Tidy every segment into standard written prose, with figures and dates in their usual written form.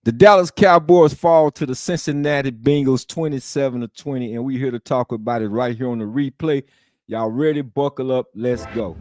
The Dallas Cowboys fall to the Cincinnati Bengals 27-20, and we're here to talk about it right here on the replay. Y'all ready? Buckle up. Let's go.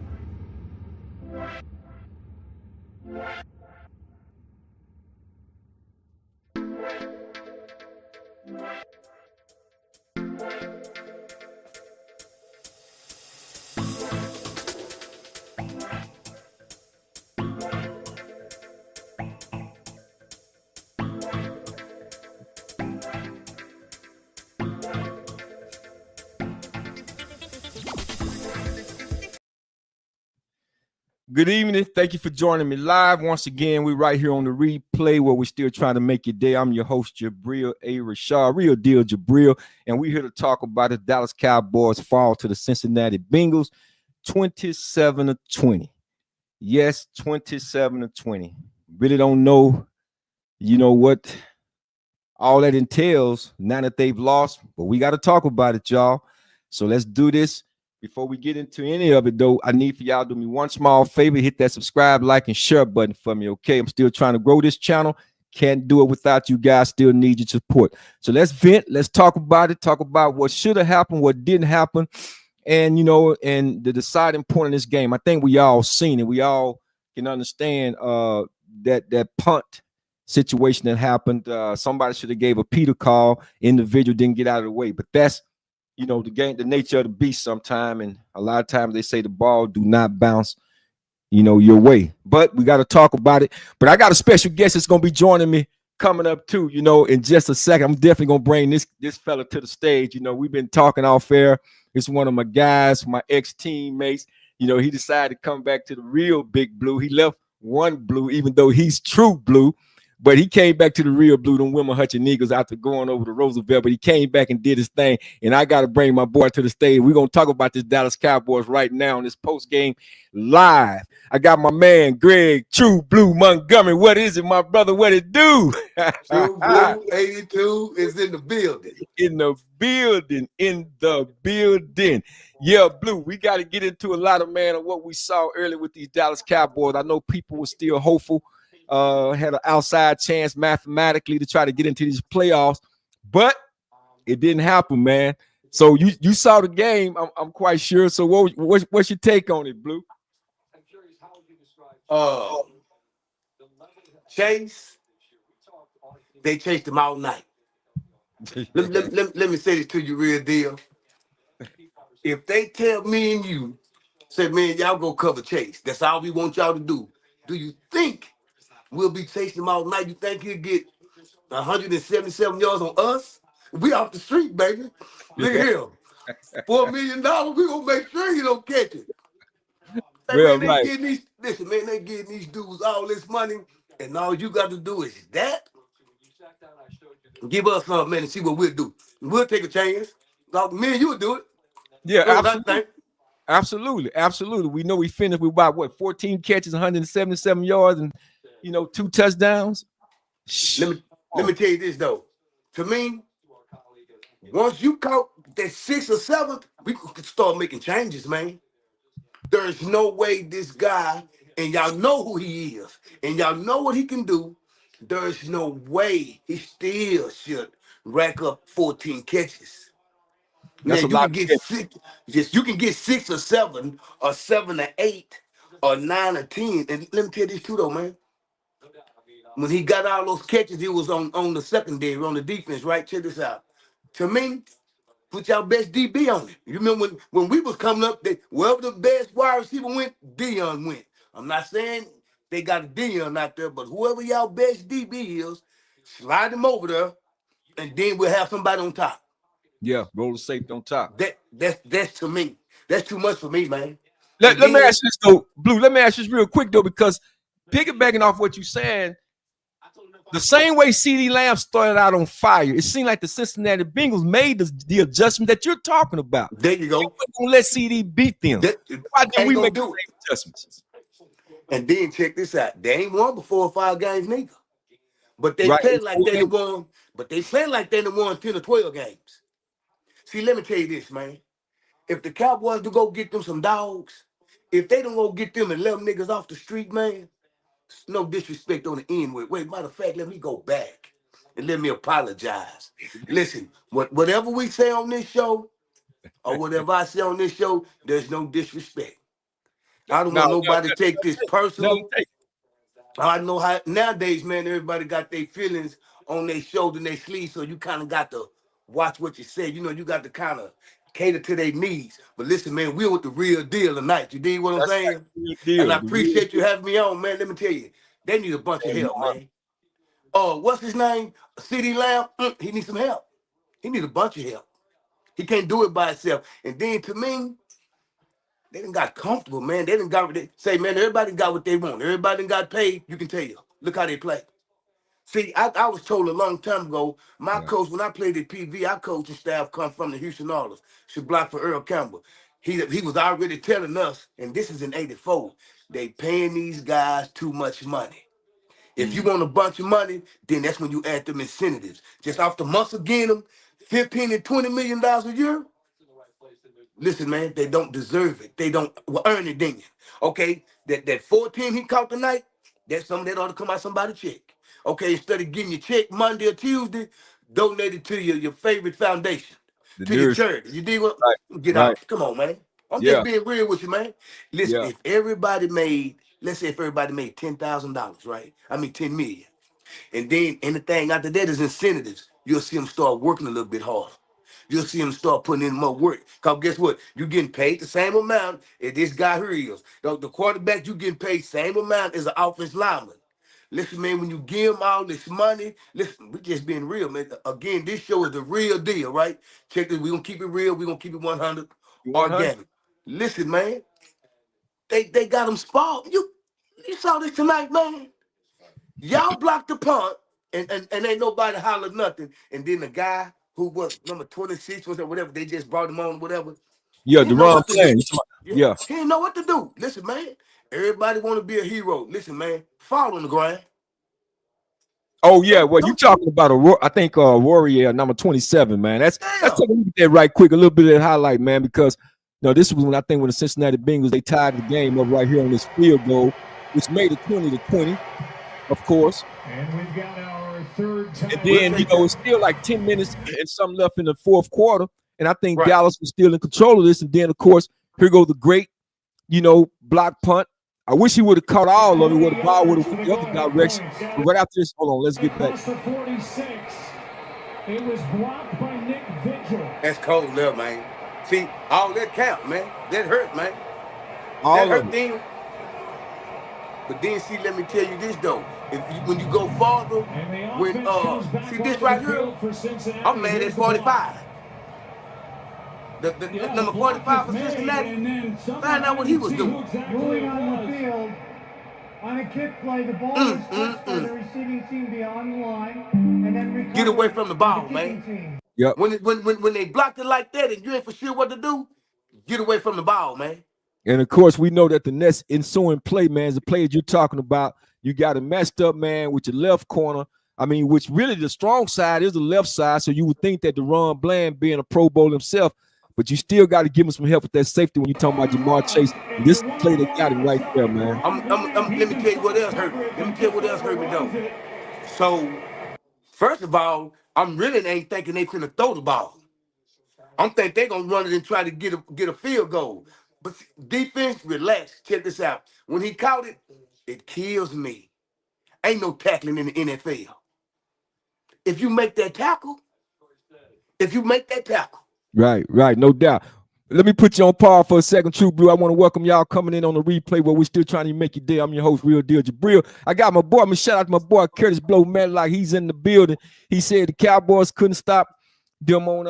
Good evening. Thank you for joining me live. Once again, we're right here on the replay where we're still trying to make your day. I'm your host, Jabril A. Rashad, Real Deal Jabril, and we're here to talk about the Dallas Cowboys fall to the Cincinnati Bengals 27-20. Yes, 27-20. Really don't know, what all that entails now that they've lost, but we got to talk about it, y'all. So let's do this. Before we get into any of it, though, I need for y'all to do me one small favor. Hit that subscribe, like, and share button for me, okay? I'm still trying to grow this channel. Can't do it without you guys. Still need your support. So let's vent. Let's talk about it. Talk about what should have happened, what didn't happen, and, and the deciding point in this game. I think we all seen it. We all can understand that punt situation that happened. Somebody should have gave a Peter call. Individual didn't get out of the way. But that's the game, the nature of the beast sometime. And a lot of times they say the ball do not bounce, your way. But we got to talk about it. But I got a special guest that's going to be joining me coming up too, in just a second. I'm definitely going to bring this fella to the stage. We've been talking off air. It's one of my guys, my ex-teammates. He decided to come back to the real Big Blue. He left one blue, even though he's true blue. But he came back to the real blue, them Wilma Hutchin Eagles, after going over to Roosevelt. But he came back and did his thing. And I got to bring my boy to the stage. We're going to talk about this Dallas Cowboys right now on this post-game live. I got my man, Greg True Blue Montgomery. What is it, my brother? What it do? True Blue 82 is in the building. In the building. Yeah, Blue, we got to get into a lot of, of what we saw earlier with these Dallas Cowboys. I know people were still hopeful. Had an outside chance mathematically to try to get into these playoffs, but it didn't happen, man. So you saw the game, I'm quite sure. So what's your take on it, Blue? Chase, they chased him all night. let me say this to you, real deal. If they tell me and you, say, man, y'all go cover Chase, that's all we want y'all to do you think we'll be chasing him all night? You think he'll get 177 yards on us? We off the street, baby. Look at him. $4 million, we gonna make sure he don't catch it. Well, man, they getting these dudes all this money, and all you got to do is that. Give us something, man, and see what we'll do. We'll take a chance. Me and you will do it. Yeah, absolutely. We know we finished with about 14 catches, 177 yards, and 2 touchdowns. Let me tell you this though. To me, once you caught that 6th or 7th, we could start making changes, man. There's no way this guy, and y'all know who he is, and y'all know what he can do. There's no way he still should rack up 14 catches. That's Man, you can get 6. Yes, you can get 6 or 7, or 7 or 8, or 9 or 10. And let me tell you this too, though, man. When he got all those catches, he was on the secondary, on the defense, right? Check this out. To me, put y'all best DB on it. You remember when we was coming up, wherever the best wide receiver went, Dion went. I'm not saying they got a Dion out there, but whoever y'all best DB is, slide them over there, and then we'll have somebody on top. Yeah, roll the safety on top. That's to me. That's too much for me, man. Let me ask you this though, Blue. Let me ask you this real quick though, because piggybacking off what you're saying, the same way CD Lamb started out on fire, it seemed like the Cincinnati Bengals made the adjustment that you're talking about. There you go. They weren't gonna let CD beat them. Why didn't we make the adjustments? And then check this out. They ain't won but 4 or 5 games, neither. But they play like they won. But they play like they won 10 or 12 games. See, let me tell you this, man. If the Cowboys do go get them some dogs, if they don't go get them 11 niggas off the street, man, No disrespect on the end with. Wait, matter of fact, let me go back and let me apologize. Listen, whatever we say on this show or whatever I say on this show, there's no disrespect. I don't No, want nobody to take this no, personal. I know how nowadays, man, everybody got their feelings on their shoulder and their sleeve, so you kind of got to watch what you say. You know, you got to kind of cater to their needs. But listen, man, we're with the real deal tonight. You dig what I'm that's saying? the real And I deal. The real appreciate you having me on, man. Let me tell you, they need a bunch of deal. help, man. Oh, what's his name? CD Lamb? He needs some help. He needs a bunch of help. He can't do it by himself. And then to me, they done got comfortable, man. They done got what they say, man, everybody got what they want. Everybody done got paid. You can tell you. Look how they play. See, I was told a long time ago, my Yeah. coach, when I played at PV, our coaching staff come from the Houston Oilers. Should block for Earl Campbell. He was already telling us, and this is in 84, they paying these guys too much money. If you Mm. want a bunch of money, then that's when you add them incentives. Just off the muscle getting them $15 and $20 million a year. Listen, man, they don't deserve it. They don't earn it, then. Okay, that 14 he caught tonight, that's something that ought to come out somebody's check. Okay, instead of getting your check Monday or Tuesday, donate it to your favorite foundation, The to your nearest. church. You dig what? Right. Get Right. out. Come on, man. I'm just Yeah. being real with you, man. Listen, Yeah. if everybody made, let's say if everybody made $10,000, right? I mean 10 million. And then anything after that is incentives. You'll see them start working a little bit harder. You'll see them start putting in more work. Because guess what? You're getting paid the same amount as this guy here is. The quarterback, you getting paid same amount as an offense lineman. Listen, man, when you give them all this money, listen, we just being real, man. Again, this show is the real deal, right? Check this. We're going to keep it real. We're going to keep it 100 100. organic. Listen, man, they got them spoiled. You saw this tonight, man. Y'all blocked the punt, and ain't nobody hollered nothing. And then the guy who was number 26 was or whatever, they just brought him on, whatever. Yeah. He The didn't know wrong what to plan. do. Yeah, Yeah. he didn't know what to do. Listen, man, everybody want to be a hero. Listen, man, fall on the ground. Oh yeah, well you Don't talking about I think Warrior number 27, man. Let's damn. take a look at that right quick, a little bit of that highlight, man, because this was when I think when the Cincinnati Bengals they tied the game up right here on this field goal, which made it 20-20, of course. And we've got our third And time. We'll then take that. it's still like 10 minutes and something left in the fourth quarter, and I think Right. Dallas was still in control of this. And then of course here go the great, block punt. I wish he would have caught all of it, where the ball would have went the other direction. But right after this, hold on, let's get back. Across the 46, it was blocked by Nick Vigil. That's cold there, man. See, all that count, man. That hurt, man. All That of hurt it. then. But then see, let me tell you this though. When you go farther, And the when offense comes back see this onto right the here, field for Cincinnati. I'm mad at Here's the block. 45. The Yeah, number the block 45 for is made, Cincinnati. and then Find out what he was doing. Rolling on the field on a kick play. The ball was touched by the receiving team beyond the line, and then recovered. Get away from the ball, by the kicking man. team. Yep. When they blocked it like that and you ain't for sure what to do, get away from the ball, man. And of course, we know that the next ensuing play, man, is the play that you're talking about. You got it messed up, man, with your left corner. I mean, which really the strong side is the left side. So you would think that Deron Bland being a Pro Bowl himself, but you still got to give him some help with that safety when you're talking about Jamar Chase. And this play that got him right there, man. Let me tell you what else hurt me. Let me tell you what else hurt me though. So, first of all, I'm really ain't thinking they finna throw the ball. I'm thinking they gonna run it and try to get a field goal. But defense, relax. Check this out. When he caught it, it kills me. Ain't no tackling in the NFL. If you make that tackle, Right, no doubt. Let me put you on par for a second, True Blue. I want to welcome y'all coming in on the replay where we're still trying to make your day. I'm your host, Real Deal Jabril. I got my boy, I'm gonna shout out to my boy Curtis Blow, man, like he's in the building. He said the Cowboys couldn't stop them on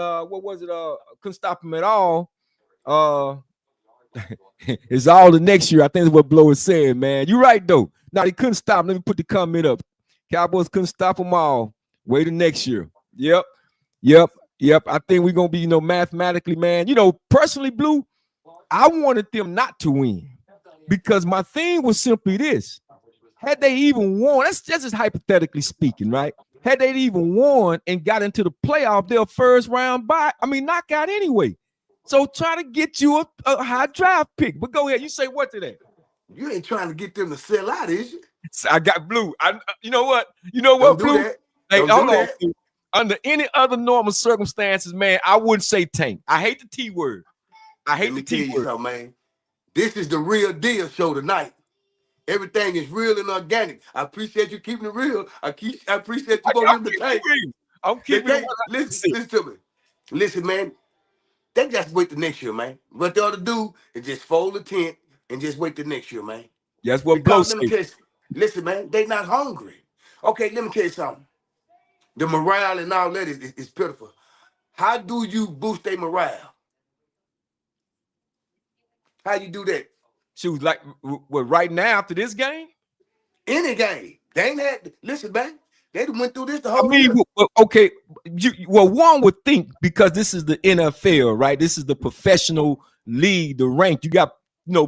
couldn't stop them at all. It's all the next year. I think that's what Blow is saying, man. You're right though. Now they couldn't stop. Let me put the comment up. Cowboys couldn't stop them all. Wait till next year. Yep. I think we're gonna be, mathematically, man. Personally, Blue, I wanted them not to win because my thing was simply this: had they even won, that's just hypothetically speaking, right? Had they even won and got into the playoff, their first round knockout anyway. So try to get you a high draft pick. But go ahead, you say what to that? you ain't trying to get them to sell out, is you? I got Blue. You know what? You know Don't what, do Blue? that. Hey, Don't hold do on, that. Blue. Under any other normal circumstances, man, I wouldn't say tank. I hate the T word. I Let hate me the tell T you word. something, man. This is the real deal show tonight. Everything is real and organic. I appreciate you keeping it real. I appreciate you going I'm in the keeping it tank. real. I'm They keeping it can't listen. 100%. Listen to me. Listen, man. They just wait the next year, man. What they ought to do is just fold the tent and just wait the next year, man. That's what Blow Because let me say. tell you, listen, man, they not hungry. Okay, let me tell you something. The morale and all that is pitiful. How do you boost their morale? How you do that? She was like, well, right now after this game. Any game. They ain't had, listen, man, they done went through this the I whole mean, year. okay. Well, one would think because this is the NFL, right? This is the professional league, the rank. You got,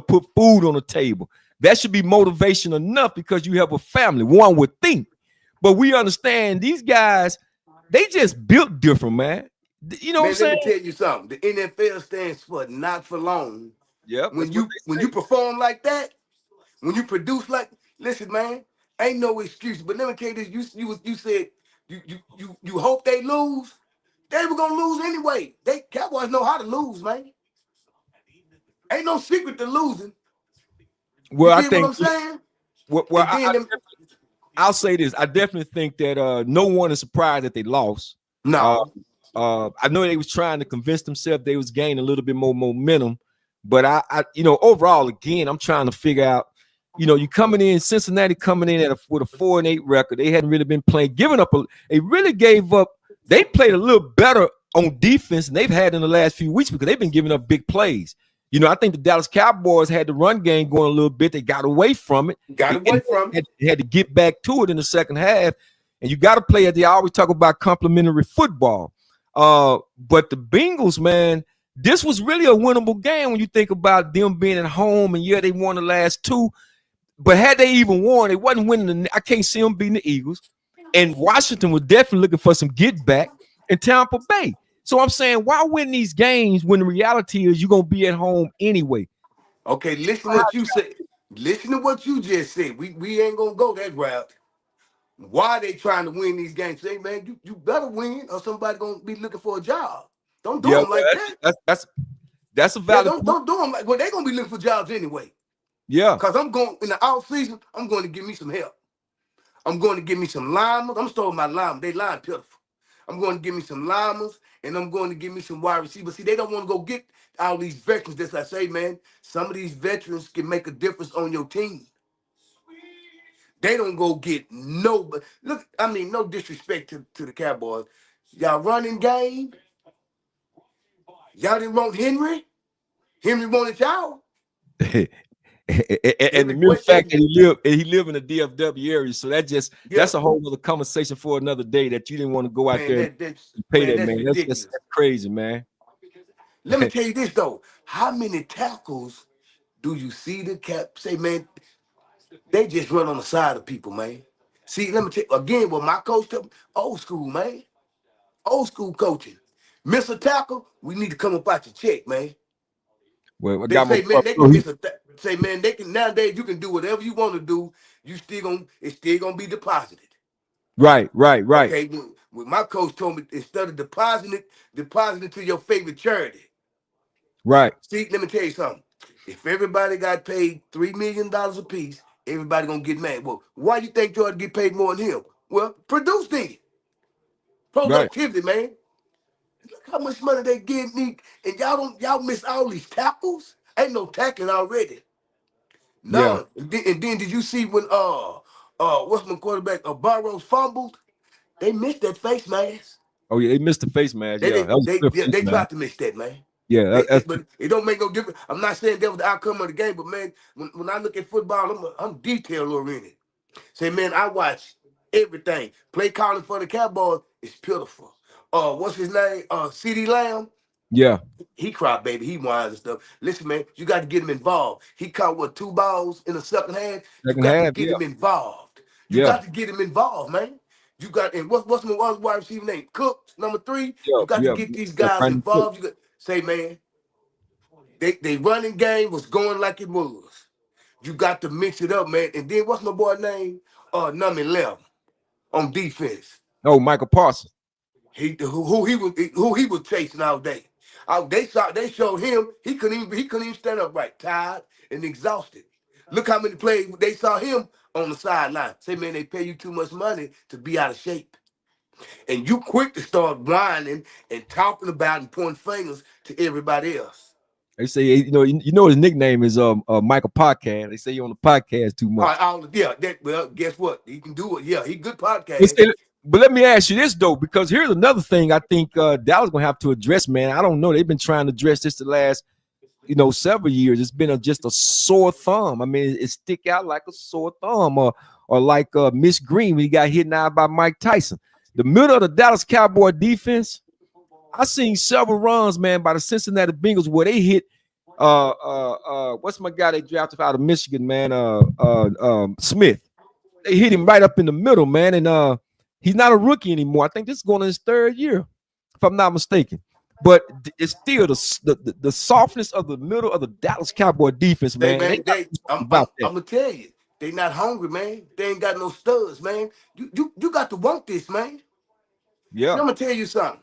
put food on the table. That should be motivation enough because you have a family. One would think, but we understand these guys. They just built different, man. You know what I'm Man, let saying? me tell you something. The NFL stands for not for long. Yep, that's When what you when they you say. perform like that, when you produce like, listen, man, ain't no excuse. But let me tell you this: you said you hope they lose. They were gonna lose anyway. They Cowboys know how to lose, man. Ain't no secret to losing. You Well, I get what think. I'm saying? Well, And then them, I'll say this. I definitely think that no one is surprised that they lost. Uh, no, I know they was trying to convince themselves they was gaining a little bit more momentum, but overall, again, I'm trying to figure out. You coming in Cincinnati coming in with a 4-8 record. They hadn't really been playing, giving up. They really gave up. They played a little better on defense than they've had in the last few weeks because they've been giving up big plays. I think the Dallas Cowboys had the run game going a little bit. They got away from it. got away from it. Had to get back to it in the second half. And you got to play it. They always talk about complementary football. But the Bengals, man, this was really a winnable game when you think about them being at home. And yeah, they won the last two. But had they even won, it wasn't winning. I can't see them beating the Eagles. And Washington was definitely looking for some get back in Tampa Bay. So I'm saying, why win these games when the reality is you're gonna be at home anyway? Okay, listen to what you said. Listen to what you just said. We ain't gonna go that route. Why they trying to win these games? Say, man, you better win, or somebody gonna be looking for a job. Don't do Yeah, them like that. that's a Yeah, valid don't point. don't do them like. Well, they gonna be looking for jobs anyway. Yeah, Cause I'm going in the off season. I'm going to give me some help. I'm going to give me some linemen. I'm starting my linemen. They line pitiful. I'm going to give me some linemen, and I'm going to give me some wide receivers. See, they don't want to go get all these veterans. That's I say, man. Some of these veterans can make a difference on your team. They don't go get no. But look, I mean, no disrespect to the Cowboys. Y'all running game. Y'all didn't want Henry. Henry wanted y'all. and the Every mere what? fact that he live in the DFW area, so Yeah, that's a whole other conversation for another day. That you didn't want to go out man. there and That's pay man. that, That's man. That's ridiculous. crazy, man. Let me tell you this though. How many tackles do you see the Cap say, man? They just run on the side of people, man. See, let me tell you again what my coach told me. Old school, man. Old school coaching. Miss a tackle, we need to come up out your check, man. Well, I They got my say, man, brother. they can miss a say, man, they can nowadays you can do whatever you want to do. You still gonna it's still gonna be deposited. Right. Okay, when my coach told me instead of depositing to your favorite charity. Right. See, let me tell you something. If everybody got paid $3 million a piece, everybody gonna get mad. Well, why you think you ought to get paid more than him? Well, produce then. Right. Productivity, man. Look how much money they give me, and y'all miss all these tackles. Ain't no tackling already. Yeah. None. And then did you see when what's my quarterback Burrows fumbled? They missed that face mask. Oh yeah, they missed the face mask. They Yeah, they that was a they good yeah, face they mask. tried to miss that, man. Yeah, that's But it don't make no difference. I'm not saying that was the outcome of the game, but man, when I look at football, I'm detail oriented. Say, man, I watch everything. Play calling for the Cowboys is pitiful. What's his name? C.D. Lamb. yeah. He cried, baby. He whines and stuff. Listen, man, you got to get him involved. He caught what 2 balls in the second half. You Second got to half. get Yeah, him involved. You yeah, got to get him involved, man. You got and what's my wide receiver name? Cook, number 3. You got to yeah. get these Yeah, guys Brandon Cook. involved. You got say, man, they running game was going like it was. You got to mix it up, man. And then what's my boy name? Number 11 on defense. Oh, Michael Parsons. Who he was chasing all day. They showed him he couldn't even stand up right, tired and exhausted. Look how many plays they saw him on the sideline. Say, man, they pay you too much money to be out of shape. And you quick to start whining and talking about and pointing fingers to everybody else. They say, you know his nickname is Michael Podcast. They say he on the podcast too much. Well, guess what? He can do it. Yeah, he good They podcast. say, but let me ask you this though, because here's another thing I think Dallas gonna have to address, man. I don't know. They've been trying to address this the last, several years. It's been just a sore thumb. I mean, it stick out like a sore thumb, or like Miss Green when he got hit now by Mike Tyson. The middle of the Dallas Cowboy defense, I seen several runs, man, by the Cincinnati Bengals where they hit what's my guy they drafted out of Michigan, man, Smith. They hit him right up in the middle, man, and he's not a rookie anymore. I think this is going in his third year, if I'm not mistaken. But it's still the softness of the middle of the Dallas Cowboy defense, man. I'm gonna tell you, they not hungry, man. They ain't got no studs, man. You got to want this, man. Yeah. I'm gonna tell you something.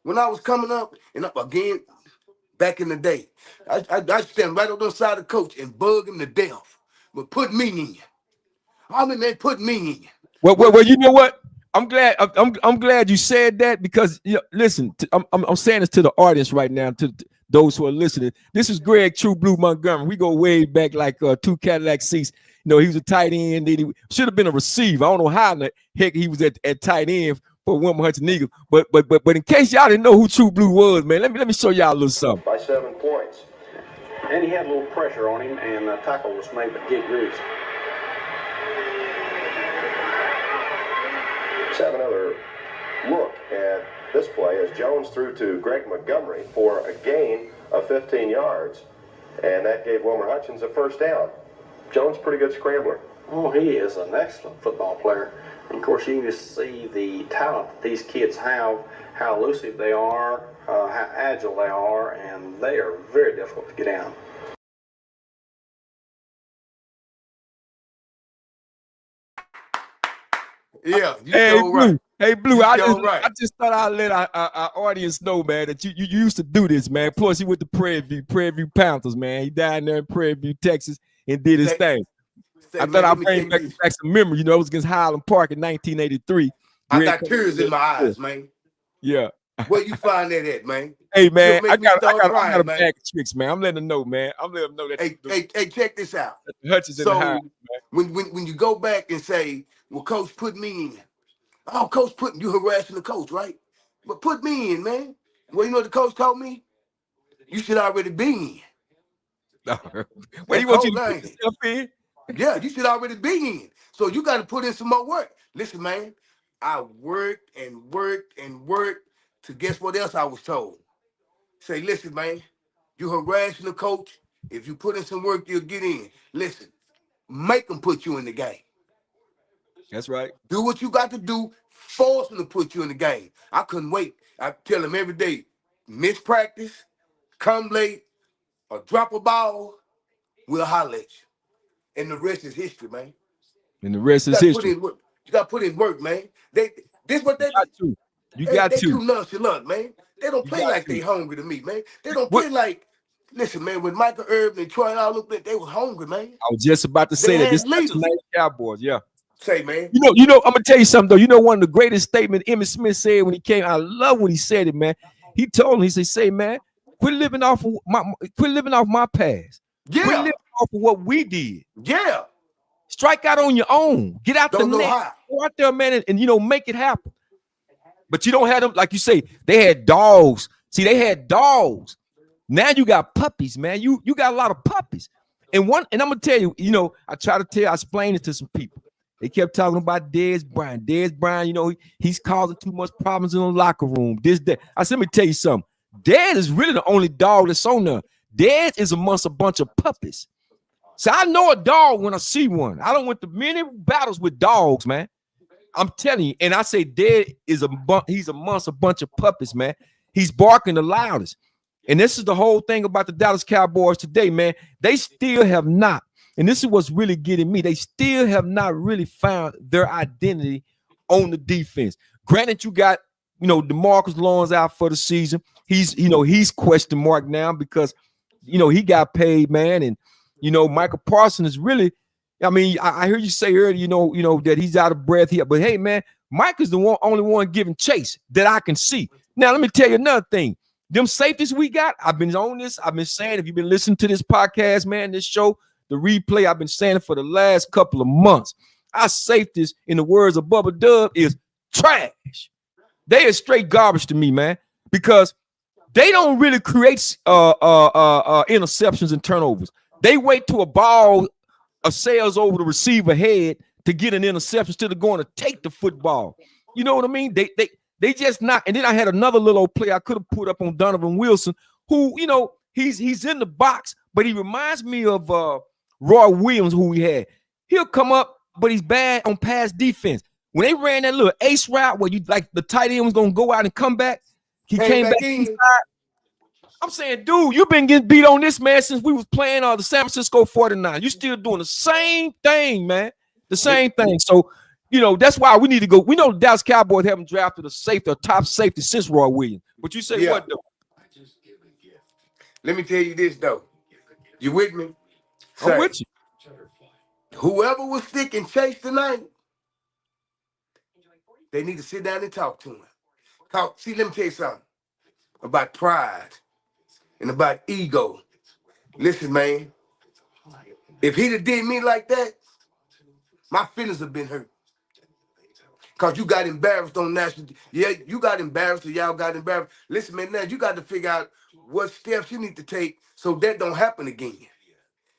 When I was coming up, and again, back in the day, I stand right on the side of the coach and bug him to death. But put me in you. I mean, man, put me in you. Well, you know what? I'm glad you said that because listen, I'm saying this to the audience right now, to those who are listening. This is Greg True Blue Montgomery. We go way back like 2 Cadillac seats. He was a tight end. He should have been a receiver. I don't know how in the heck he was at tight end for Wilma Hudson Eagles. But in case y'all didn't know who True Blue was, man, let me show y'all a little something. By 7 points. And he had a little pressure on him, and the tackle was made by Gig Reeves. Let's have another look at this play as Jones threw to Greg Montgomery for a gain of 15 yards. And that gave Wilmer Hutchins a first down. Jones, pretty good scrambler. Oh, he is an excellent football player. And of course, you can just see the talent that these kids have, how elusive they are, how agile they are, and they are very difficult to get down. Yeah, hey, Blue. Right. Hey, Blue, I just thought I'd let our audience know, man, that you used to do this, man. Plus, he went to Prairie View Panthers, man. He died there in Prairie View, Texas, and did his thing. I thought I'd bring back some memory. It was against Highland Park in 1983. I got tears in my eyes, man. Yeah. Where you find that at, man? Hey, man, I got a bag of tricks, man. I'm letting them know, man. I'm letting them know that. Hey, check this out. Hutchins in the house, man. When you go back and say, well, coach, put me in. Oh, coach, you harassing the coach, right? But put me in, man. Well, you know what the coach told me? You should already be in. Well, he wants you to put yourself in? Yeah, you should already be in. So you got to put in some more work. Listen, man, I worked and worked and worked to guess what else I was told. Say, listen, man, you harassing the coach. If you put in some work, you'll get in. Listen, make them put you in the game. That's right. Do what you got to do. Force them to put you in the game. I couldn't wait. I tell them every day, miss practice, come late, or drop a ball, we'll holler at you. And the rest is history, man. And the rest is history. You got to put in work, man. This what they do. You got to. They too nonchalant, man. They don't play like they hungry to me, man. They don't play like, listen, man, when Michael Irvin and Troy all looked like they was hungry, man. I was just about to say that. This is the Cowboys, yeah. Say, man. You know, I'm gonna tell you something though. One of the greatest statements Emmitt Smith said when he came. I love when he said it, man. He told him, he said, "Say, man, quit living off my past. Yeah. Quit living off of what we did. Yeah. Strike out on your own. Get out don't the net. How. Go out there, man, and make it happen. But you don't have them, like you say, they had dogs. See, they had dogs. Now you got puppies, man. You got a lot of puppies. And I'm gonna tell you, I explained it to some people. They kept talking about Dez Bryant. Dez Bryant, he's causing too much problems in the locker room. This, that. I said, let me tell you something. Dez is really the only dog that's on there. Dez is amongst a bunch of puppies. So I know a dog when I see one. I don't went to many battles with dogs, man. I'm telling you. And I say Dez he's amongst a bunch of puppies, man. He's barking the loudest. And this is the whole thing about the Dallas Cowboys today, man. They still have not and this is what's really getting me. They still have not really found their identity on the defense. Granted, you got, DeMarcus Lawrence out for the season. He's question mark now because, he got paid, man. And, Michael Parsons is really, I mean, I hear you say earlier, that he's out of breath here. But, hey, man, Mike is the only one giving chase that I can see. Now, let me tell you another thing. Them safeties we got, I've been on this. I've been saying, if you've been listening to this podcast, man, this show, the replay, I've been saying it for the last couple of months. Our safeties, in the words of Bubba Dub, is trash. They are straight garbage to me, man, because they don't really create interceptions and turnovers. They wait till a ball sails over the receiver head to get an interception instead of going to take the football. You know what I mean? They just not. And then I had another little old play I could have put up on Donovan Wilson, who, he's in the box, but he reminds me of Roy Williams, who we had. He'll come up, but he's bad on pass defense. When they ran that little ace route where the tight end was going to go out and come back, he came back inside. I'm saying, dude, you've been getting beat on this, man, since we was playing the San Francisco 49. You're still doing the same thing, man. The same thing. So, that's why we need to go. We know the Dallas Cowboys haven't drafted a top safety since Roy Williams. But you say what, though? Let me tell you this, though. You with me? I'm with you. Whoever was sticking Chase tonight, they need to sit down and talk to him. See, let me tell you something about pride and about ego. Listen, man, if he'd have did me like that, my feelings have been hurt. Because you got embarrassed on national. Yeah, you got embarrassed or y'all got embarrassed. Listen, man, now you got to figure out what steps you need to take so that don't happen again.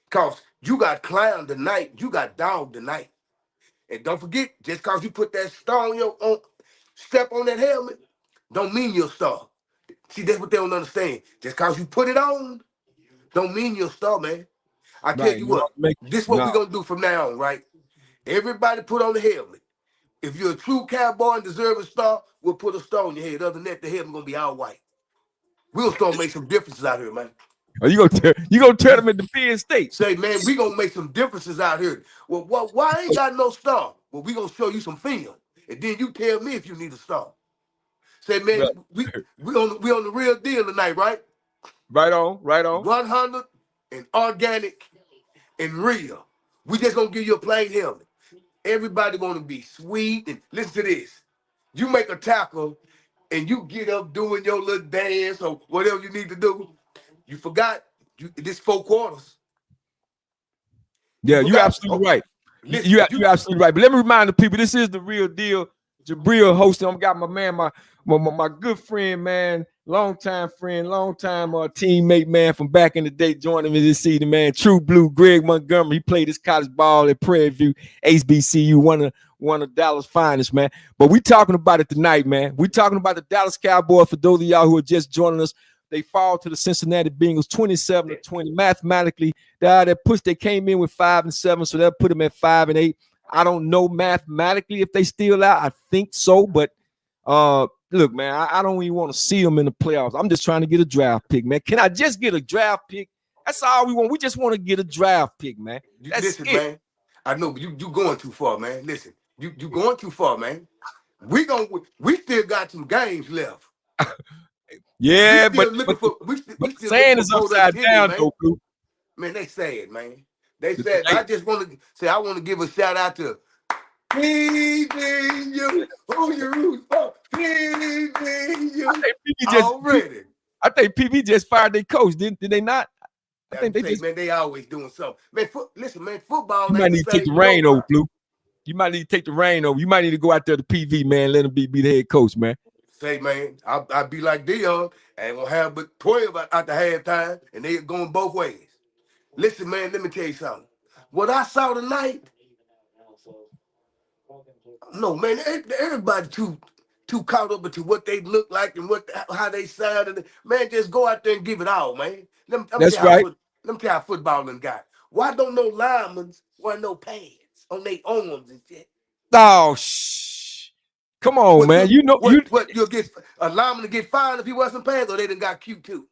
Because you got clowned tonight. You got dogged tonight. And don't forget, just because you put that star on your step on that helmet, don't mean you're a star. See, that's what they don't understand. Just because you put it on, don't mean you're a star, man. I tell you what, this is what we're going to do from now on, right? Everybody put on the helmet. If you're a true cowboy and deserve a star, we'll put a star on your head. Other than that, the helmet's going to be all white. We'll start make some differences out here, man. Oh, you gonna turn them into Penn State? Say, man, we gonna make some differences out here. Well, why I ain't got no star? Well, we gonna show you some film, and then you tell me if you need a star. Say, man, we on the real deal tonight, right? Right on. 100 and organic and real. We just gonna give you a plain helmet. Everybody gonna be sweet and listen to this. You make a tackle and you get up doing your little dance or whatever you need to do. You forgot this 4 quarters. Yeah, you're absolutely right. You're absolutely right. But let me remind the people, this is the real deal. Jabril hosting. I've got my man, my good friend, man, longtime friend, longtime teammate, man, from back in the day, joining me this season, man. True Blue, Greg Montgomery. He played his college ball at Prairie View, HBCU, one of Dallas' finest, man. But we talking about it tonight, man. We talking about the Dallas Cowboys. For those of y'all who are just joining us, they fall to the Cincinnati Bengals 27-20. Mathematically, they came in with 5-7, so they'll put them at 5-8. I don't know mathematically if they still out. I think so, but look, man, I don't even want to see them in the playoffs. I'm just trying to get a draft pick, man. Can I just get a draft pick? That's all we want. We just want to get a draft pick, man. Listen, man. I know, but you going too far, man. Listen, you going too far, man. We still got some games left. Yeah, but saying is upside down, though, Blue. Man, they sad, man. They said, I just want to say, I want to give a shout out to PBU. Who you root for? PBU. I think PB just fired their coach, did they not? I think they always doing something. Man, listen, man, football. You might need to take the rain over, Blue. You might need to take the rain over. You might need to go out there to PV, man. Let him be the head coach, man. Say, man, I'll be like Dion. I ain't gonna have but 12 at the halftime, and they going both ways. Listen, man, let me tell you something. What I saw tonight, no, man, everybody too caught up into what they look like and how they sounded. Man, just go out there and give it all, man. That's right. Let me tell you how footballing got. Why don't no linemen wear no pads on their arms and shit? Oh, come on, man. You'll get a lineman to get fined if he wears some pads, or they done got cute too.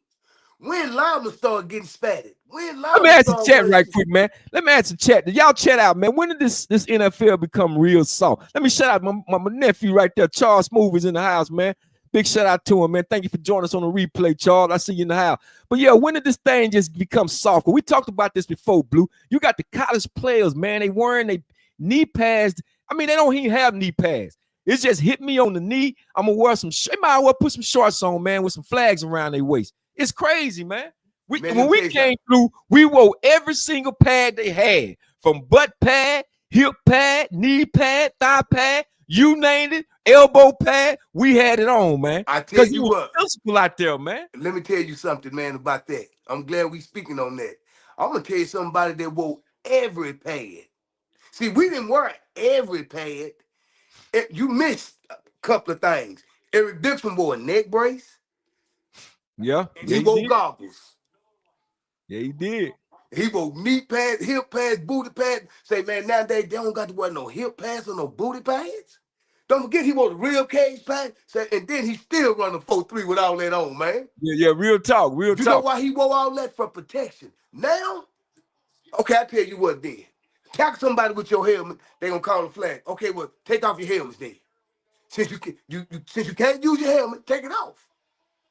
When linemen start getting spatted? When Let me linemen ask the start chat right wasting? quick, man. Let me ask the chat. Y'all chat out, man. When did this NFL become real soft? Let me shout out my nephew right there, Charles Smooth, is in the house, man. Big shout out to him, man. Thank you for joining us on the replay, Charles. I see you in the house. But yeah, when did this thing just become soft? We talked about this before, Blue. You got the college players, man. They wearing they knee pads. I mean, they don't even have knee pads. It's just hit me on the knee. I'm gonna wear some. They might well put some shorts on, man, with some flags around their waist. It's crazy, man. Man, let When me we tell you came something. through, we wore every single pad they had, from butt pad, hip pad, knee pad, thigh pad, you named it, elbow pad. We had it on, man. I tell Because it you was what. physical out there, man. Let me tell you something, man, about that. I'm glad we speaking on that. I'm gonna tell you somebody that wore every pad. See, we didn't wear every pad. You missed a couple of things. Eric Dixon wore a neck brace Yeah, and yeah, he he wore did. goggles. Yeah, he did. He wore knee pads, hip pads, booty pads. Say, man, nowadays they don't got to wear no hip pads or no booty pads. Don't forget he wore the rib cage pad. Say, and then he still running 4-3 with all that on, man. Yeah, real talk, real You know talk. why he wore all that? For protection. Now, okay, I tell you what then. Tackle somebody with your helmet, they gonna call the flag. Okay, well, take off your helmets then. Since since you can't use your helmet, take it off.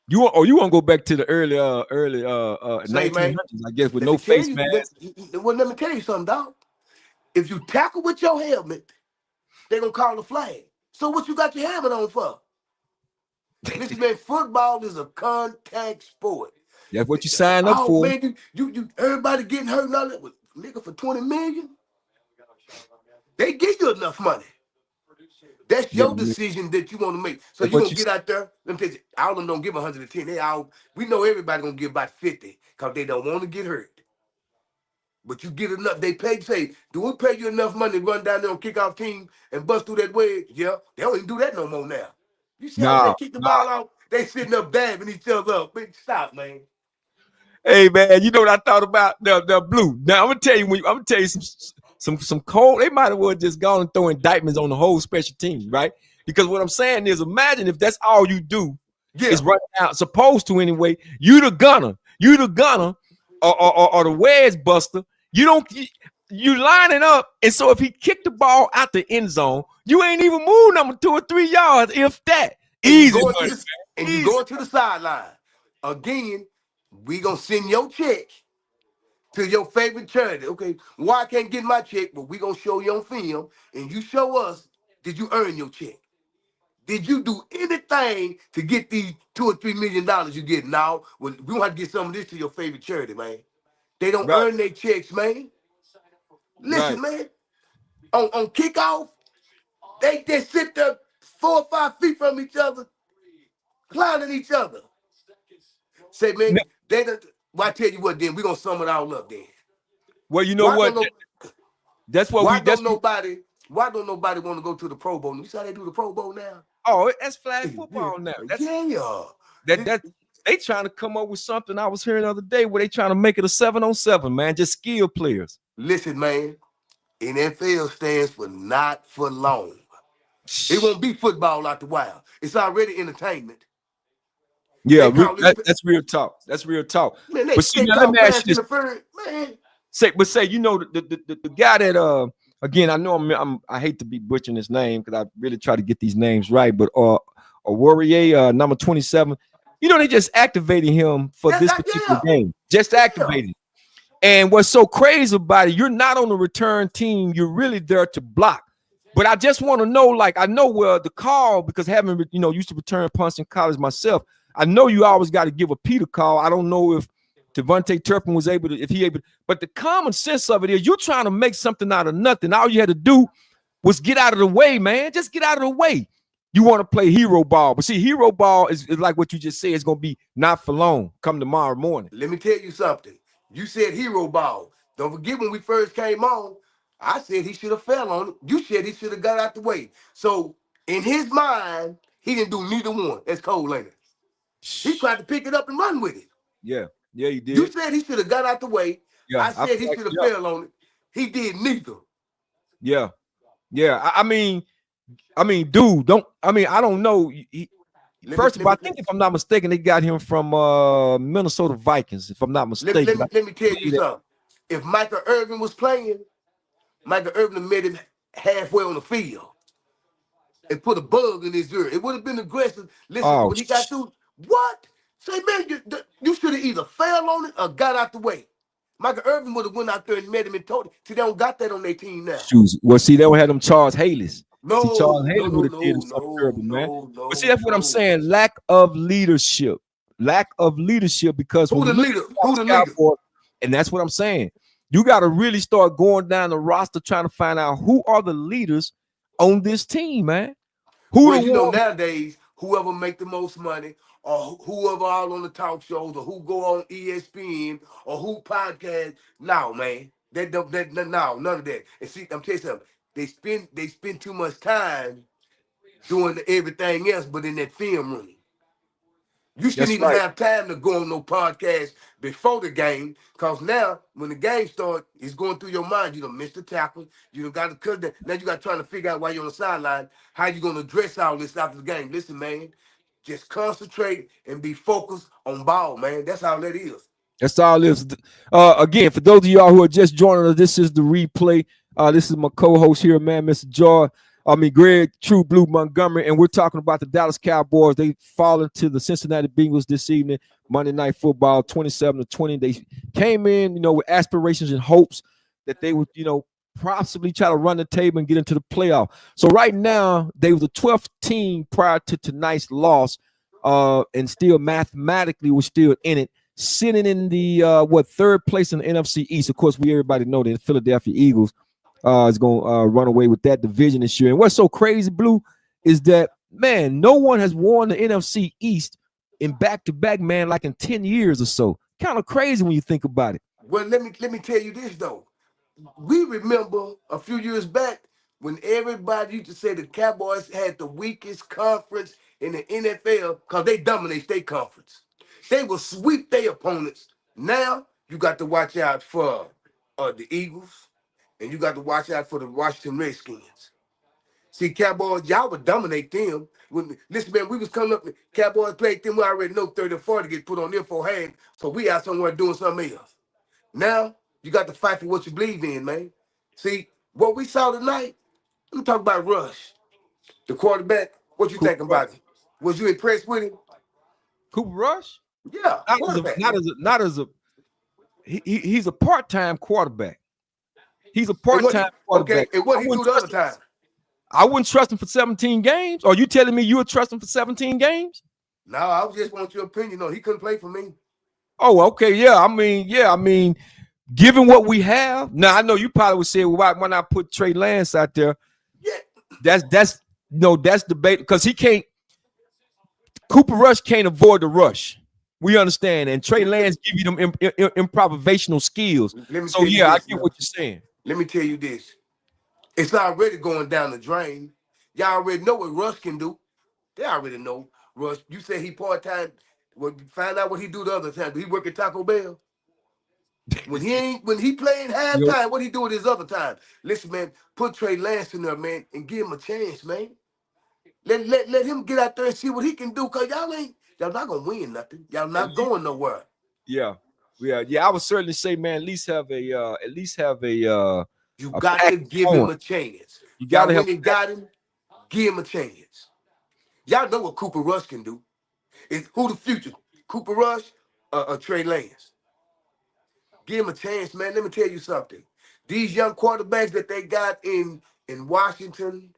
You want to go back to the early Say, man, 1900s, I guess, with let no me tell face you, mask. let me tell you something, dog. If you tackle with your helmet, they gonna call the flag. So what you got your helmet on for? Listen, man, football is a contact sport. That's what you signed up Oh for. man, you everybody getting hurt and all that. Nigga, for 20 million, they give you enough money. That's Yeah, your decision that you want to make. So that's you're what gonna you. get out there. Let me tell you, all of them don't give 110. We know everybody gonna give about 50 because they don't want to get hurt. But you get enough, they pay, say, do we pay you enough money to run down there on kickoff team and bust through that wedge? Yeah, they don't even do that no more now. You see how when they Nah, kick the nah. ball out, they sitting up dabbing each other up. Man, stop, man. Hey man, you know what I thought about the Blue. Now I'm gonna tell you I'm gonna tell you some cold. They might have well just gone and throw indictments on the whole special team, right? Because what I'm saying is, imagine if that's all you do Yeah, is run out. Supposed to anyway. You the gunner, or the wedge buster. You don't. You lining up, and so if he kicked the ball out the end zone, you ain't even moved number 2 or 3 yards, if that. and you Easy going to money, the and man. you Easy. going to the sideline. Again, we gonna send your check to your favorite charity. Okay, why I can't get my check, but we gonna show you on film, and you show us, did you earn your check? Did you do anything to get these $2 or $3 million you get now? Well, we want to get some of this to your favorite charity, man. They don't Right, earn their checks, man. right. Listen, man, on kickoff, they just sit there 4 or 5 feet from each other, clowning each other. Say, man, they don't. Well, I tell you what, then we gonna sum it all up. Then Well, you know why what? don't no, That's what why we. don't nobody why don't nobody want to go to the Pro Bowl? You see how they do the Pro Bowl now? Oh, that's flag Yeah, football now. yeah. That they trying to come up with something I was hearing the other day where they trying to make it a 7-on-7, man, just skill players. Listen, man, NFL stands for not for long. It won't be football out the wild. It's already entertainment. Yeah, They call this that's real talk. That's real talk. man. But see, They now let call me ask pass you this. interference, man. Say, you know, the guy that again, I know I hate to be butchering his name because I really try to get these names right, but a Warrior number 27, you know, they just activated him for That's this not particular yeah, game. Just yeah. activated. And what's so crazy about it, you're not on the return team. You're really there to block. But I just want to know, like, I know where the call, because having, used to return punts in college myself, I know you always got to give a Peter call. I don't know if Devontae Turpin was able to, if he able, but the common sense of it is you're trying to make something out of nothing. All you had to do was get out of the way, man. Just get out of the way. You want to play hero ball. But see, hero ball is like what you just said. It's going to be not for long come tomorrow morning. Let me tell you something. You said hero ball. Don't forget when we first came on, I said he should have fell on it. You said he should have got out the way. So in his mind, he didn't do neither one. That's Cole, ain't it? He tried to pick it up and run with it. Yeah, he You did. said he should have got out the way. Yeah, I I said feel he like, should have yeah, fell on it. He did neither. yeah. I mean, dude, I don't know. First of all, I think if I'm not mistaken, they got him from Minnesota Vikings. If I'm not mistaken, let me tell you something. If Michael Irvin was playing, Michael Irvin met him halfway on the field and put a bug in his ear. It would have been aggressive. Listen, when he got through, what? Say, man, you should have either fell on it or got out the way. Michael Irvin would have went out there and met him and told him. See, they don't got that on their team now. Shoes. Well, see, they don't have them Charles Haleys. See, Charles Haley would have did something no, terrible, man. But see, that's what I'm saying. Lack of leadership. Lack of leadership because who the leader? Who the leader? And that's what I'm saying. You got to really start going down the roster trying to find out who are the leaders on this team, man. Well, you know, nowadays, whoever make the most money, or whoever all on the talk shows, or who go on ESPN, or who podcast. No, man, no, none of that. And see, I'm telling you something. They spend too much time doing everything else, but in that film room. You shouldn't even have time to go on no podcast before the game, because now when the game starts, it's going through your mind. You done missed the tackle. You done got to cut that. Now you got to try to figure out while you're on the sideline how you going to address all this after the game. Listen, man, just concentrate and be focused on ball, man. That's all that is. That's all it is. Again, for those of y'all who are just joining us, this is the replay. This is my co-host here, man, Mr. Greg True Blue Montgomery, and we're talking about the Dallas Cowboys. They fallen to the Cincinnati Bengals this evening, Monday Night Football, 27-20. They came in, with aspirations and hopes that they would, possibly try to run the table and get into the playoff. So right now, they were the 12th team prior to tonight's loss, and still mathematically we're still in it, sitting in the third place in the NFC East. Of course, everybody know that the Philadelphia Eagles is going to run away with that division this year. And what's so crazy, Blue, is that, man, no one has won the NFC East in back-to-back, man, like in 10 years or so. Kind of crazy when you think about it. Well, let me tell you this, though. We remember a few years back when everybody used to say the Cowboys had the weakest conference in the NFL because they dominate their conference. They will sweep their opponents. Now, you got to watch out for the Eagles, and you got to watch out for the Washington Redskins. See, Cowboys, y'all would dominate them. Listen, man, we was coming up, Cowboys played them, we already know 30 or 40 get put on them for hand, so we out somewhere doing something else. Now, you got to fight for what you believe in, man. See, what we saw tonight, let me talk about Rush, the quarterback. What you thinking about him? Was you impressed with him? Cooper Rush? Yeah, he's a part-time quarterback. He's a part-time quarterback. Okay, and what he do the other time? I wouldn't trust him for 17 games. Are you telling me you would trust him for 17 games? No, I just want your opinion on. He couldn't play for me. Oh, okay, yeah. I mean, given what we have, now I know you probably would say, well, why not put Trey Lance out there? Yeah, that's debate because he can't. Cooper Rush can't avoid the rush. We understand, and Trey Lance give you them improvisational skills. So yeah, I get what you're saying. Let me tell you this. It's already going down the drain. Y'all already know what Rush can do. They already know Rush. You say he part-time. Well, find out what he do the other time. Do he work at Taco Bell? When he playing halftime, what he do with his other time? Listen, man, put Trey Lance in there, man, and give him a chance, man. Let him get out there and see what he can do, because y'all not gonna win nothing. Y'all not going nowhere. Yeah. I would certainly say, man, at least have a you got to give him a chance. You gotta when you got him, give him a chance. Y'all know what Cooper Rush can do. Who the future? Cooper Rush or Trey Lance? Give him a chance, man. Let me tell you something. These young quarterbacks that they got in Washington,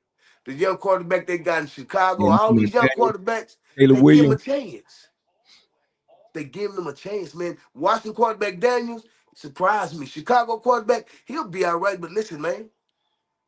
the young quarterback they got in Chicago, all these young quarterbacks, they give them a chance. They give them a chance, man. Washington quarterback Daniels surprised me. Chicago quarterback, he'll be all right. But listen, man,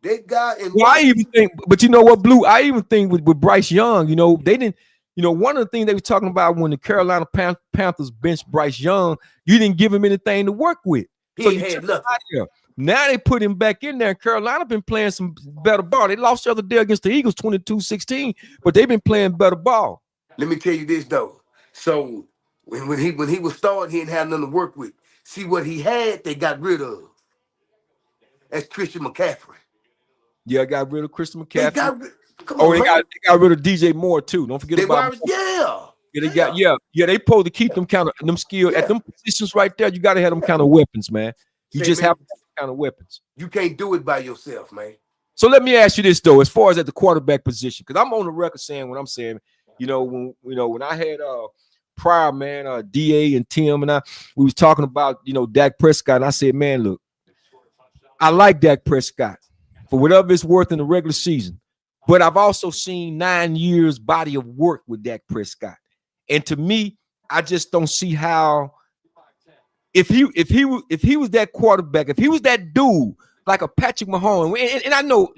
they got in. Well, I even think, but you know what, Blue? I even think with Bryce Young, they didn't. One of the things they were talking about when the Carolina Panthers benched Bryce Young, you didn't give him anything to work with. So you had nothing. Now they put him back in there. Carolina been playing some better ball. They lost the other day against the Eagles 22-16, but they've been playing better ball. Let me tell you this though. So when he was starting, he didn't have nothing to work with. See what he had, they got rid of. That's Christian McCaffrey. Yeah, I got rid of Christian McCaffrey. Come on, they man. got rid of DJ Moore too. Don't forget They about were, yeah. they got they supposed to keep them kind of them skill at them positions right there. You got to have them kind of weapons, man. You Say, just man, have kind of weapons. you can't do it by yourself, man. So let me ask you this though, as far as at the quarterback position, because I'm on the record saying what I'm saying. When I had prior, man, DA and Tim and we was talking about Dak Prescott, and I said, man, look, I like Dak Prescott for whatever it's worth in the regular season, but I've also seen 9 years body of work with Dak Prescott, and to me, I just don't see how if he was that quarterback, if he was that dude like a Patrick Mahomes, and I know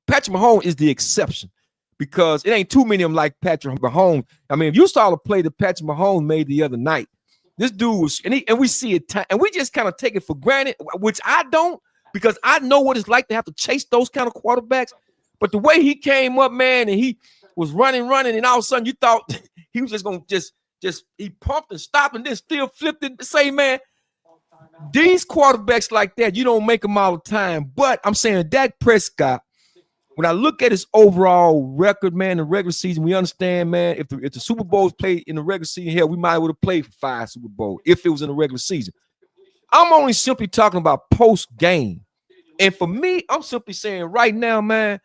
Patrick Mahomes is the exception because it ain't too many of them like Patrick Mahomes. I mean, if you saw the play that Patrick Mahomes made the other night, this dude was, and we see it, and we just kind of take it for granted, which I don't, because I know what it's like to have to chase those kind of quarterbacks. But the way he came up, man, and he was running, and all of a sudden you thought he was just gonna just he pumped and stopped and then still flipped it. Say, man, these quarterbacks like that, you don't make them all the time. But I'm saying Dak Prescott, when I look at his overall record, man, the regular season, we understand, man, if the Super Bowls played in the regular season, hell, we might would have played for 5 Super Bowls if it was in the regular season. I'm only simply talking about post-game. And for me, I'm simply saying right now, man,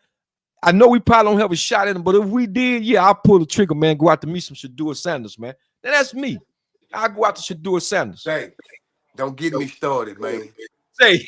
I know we probably don't have a shot at him, but if we did, yeah, I'll pull the trigger, man, go out to meet some Shedeur Sanders, man. Now, that's me. I'll go out to Shedeur Sanders. Hey, don't get me started, man. Say,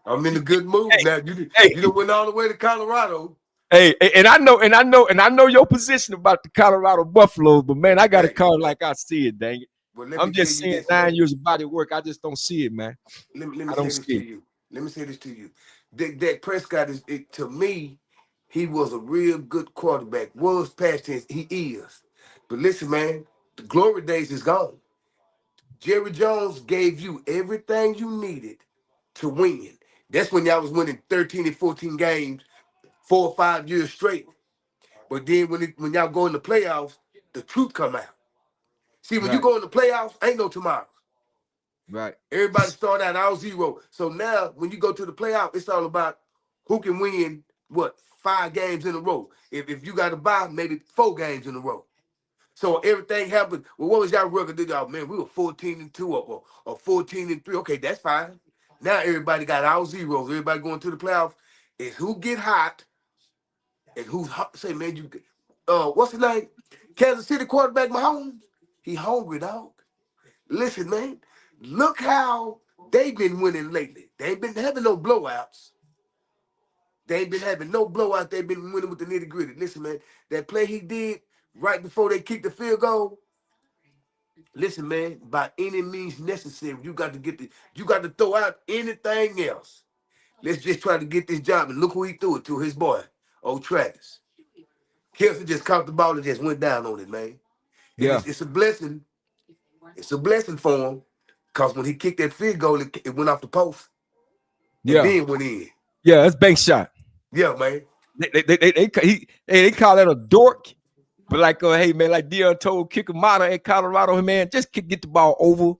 I'm in a good mood now. You done went all the way to Colorado. Hey, and I know your position about the Colorado Buffaloes, but man, I got to call it like I see it, dang it. Well, I'm just saying this, 9 years of body work. I just don't see it, man. Let me say this to you. Let me say this to you. Dak Prescott to me, he was a real good quarterback. Was past tense, he is. But listen, man, the glory days is gone. Jerry Jones gave you everything you needed to win. That's when y'all was winning 13 and 14 games 4 or 5 years straight. But then when y'all go in the playoffs, the truth come out. See, when you go in the playoffs, ain't no tomorrow. Right. Everybody start out all zero. So now when you go to the playoff, it's all about who can win 5 games in a row. If you got to buy, maybe 4 games in a row. So everything happened. Well, what was y'all record? Did y'all, man, we were 14-2 or 14-3. Okay, that's fine. Now everybody got all zeros. Everybody going to the playoffs. Is who get hot and who's hot. Say, man, what's his name? Kansas City quarterback Mahomes. He hungry, dog. Listen, man, look how they've been winning lately. They ain't been having no blowouts. They ain't been having no blowout. They've been winning with the nitty gritty. Listen, man, that play he did right before they kicked the field goal. Listen, man, by any means necessary, you got to throw out anything else. Let's just try to get this job. And look who he threw it to, his boy, old Travis. Kelsey just caught the ball and just went down on it, man. And it's a blessing. It's a blessing for him. Because when he kicked that field goal, it went off the post. And then went in. Yeah, that's bank shot. Yeah, man. They call that a dork. But like, hey, man, like Dion told Kickamata at Colorado, man, just get the ball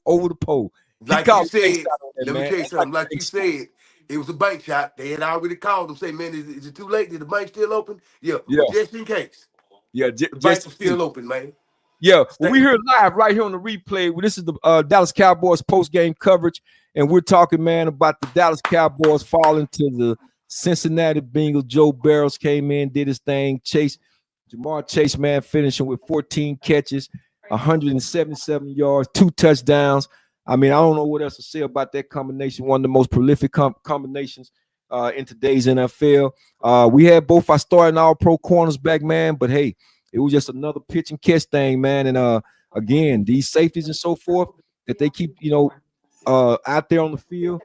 over the pole. Like you said, let me tell you something. Like you said, it was a bank shot. They had already called him, say, man, is it too late? Is the bank still open? Yeah. Well, just in case. Yeah, the bank is still open, man. Yeah, well, we here live right here on the replay. Well, this is the Dallas Cowboys post-game coverage, and we're talking, man, about the Dallas Cowboys falling to the Cincinnati Bengals. Joe Barrows came in, did his thing. Jamar Chase, man, finishing with 14 catches, 177 yards, 2 touchdowns. I mean, I don't know what else to say about that combination. One of the most prolific combinations in today's NFL. We had both our starting all-pro corners back, man, but hey, it was just another pitch and catch thing, man. And again, these safeties and so forth that they keep, out there on the field,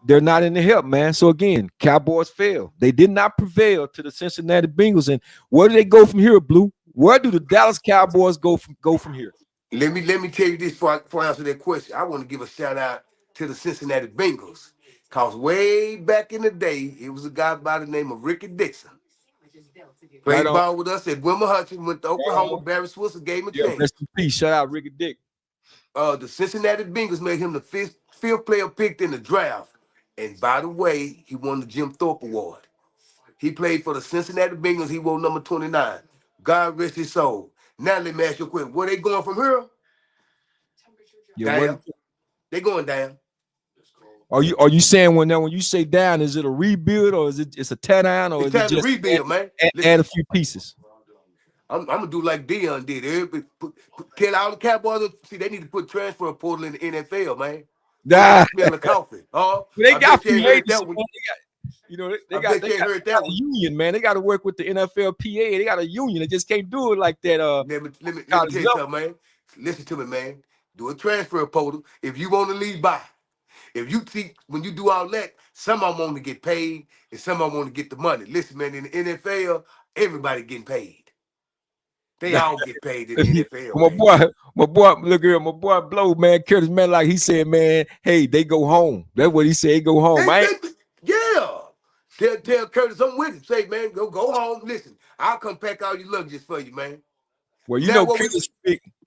they're not in the help, man. So again, Cowboys fail. They did not prevail to the Cincinnati Bengals. And where do they go from here, Blue? Where do the Dallas Cowboys go from here? Let me tell you this before I answer that question. I want to give a shout out to the Cincinnati Bengals. Because way back in the day, it was a guy by the name of Ricky Dixon. Played ball with us at Wilmer Hutchins, went to Oklahoma. Barry Switzer gave him a chance. Rest in peace. Shout out Ricky Dick. The Cincinnati Bengals made him the fifth player picked in the draft. And by the way, he won the Jim Thorpe Award. He played for the Cincinnati Bengals. He wore number 29. God rest his soul. Now let me ask you a question. Where they going from here? Yeah, Down. They going down. Are you saying when you say down, is it a rebuild or is it's a tear down or It's is it time to just rebuild, man. add a few pieces? I'm gonna do like Dion did. Tell all the Cowboys, see, they need to put transfer portal in the NFL, man. Nah. Smell the coffee. They got you free ain't heard agency. that one. They got a union, man. They got to work with the NFLPA. They got a union. They just can't do it like that. Let me tell you something, man. Listen to me, man. Do a transfer portal. If you want to leave by. If you see when you do all that, some of them want to get paid and some of them want to get the money. Listen, man, in the NFL, everybody getting paid. They all get paid in the NFL. my boy, look here, my boy Blow, man, Curtis, man, like he said, man, hey, they go home. That's what he said, they go home. Yeah. Tell Curtis I'm with him. Say, man, go home. Listen, I'll come pack all your luggage for you, man. Well, you know, Curtis,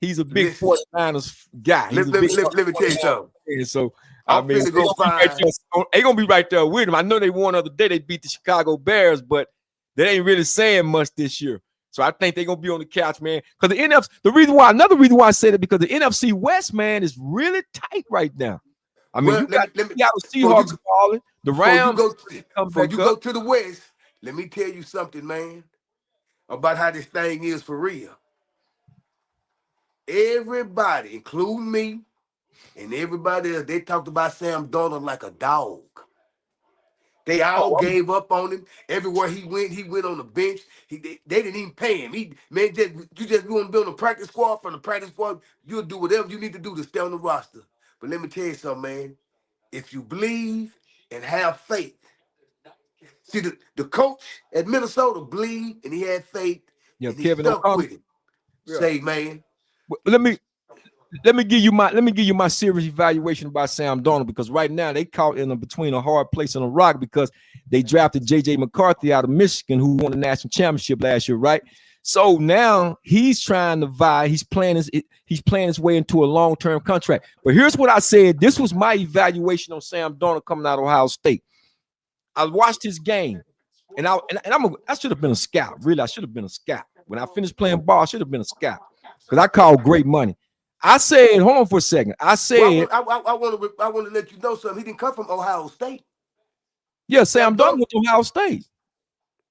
he's a big 49ers guy. Let me tell you something. And so I'm finna go find. They gonna be right there with him. I know they won the other day. They beat the Chicago Bears, but they ain't really saying much this year. So I think they're gonna be on the couch, man. Because the NFC, another reason why I said it, because the NFC West, man, is really tight right now. I mean, you got the Seahawks balling, the Rams. Before you go to the West, let me tell you something, man, about how this thing is for real. Everybody, including me, and everybody else, they talked about Sam Darnold like a dog. They all gave up on him. Everywhere he went on the bench. They didn't even pay him. You just want to build a practice squad. From the practice squad, you'll do whatever you need to do to stay on the roster. But let me tell you something, man. If you believe and have faith, see the coach at Minnesota believed and he had faith. Yeah, and he stuck with it. Yeah. Say, man. Let me give you my serious evaluation about Sam Darnold, because right now they caught in between a hard place and a rock because they drafted J.J. McCarthy out of Michigan, who won the national championship last year, right? So now he's trying to vie. He's playing his way into a long-term contract. But here's what I said. This was my evaluation on Sam Darnold coming out of Ohio State. I watched his game, and I should have been a scout. Really, I should have been a scout. When I finished playing ball, I should have been a scout because I called great money. I said, hold on for a second. I said, I want to let you know something. He didn't come from Ohio State. Yeah, Sam Darnold went to Ohio State.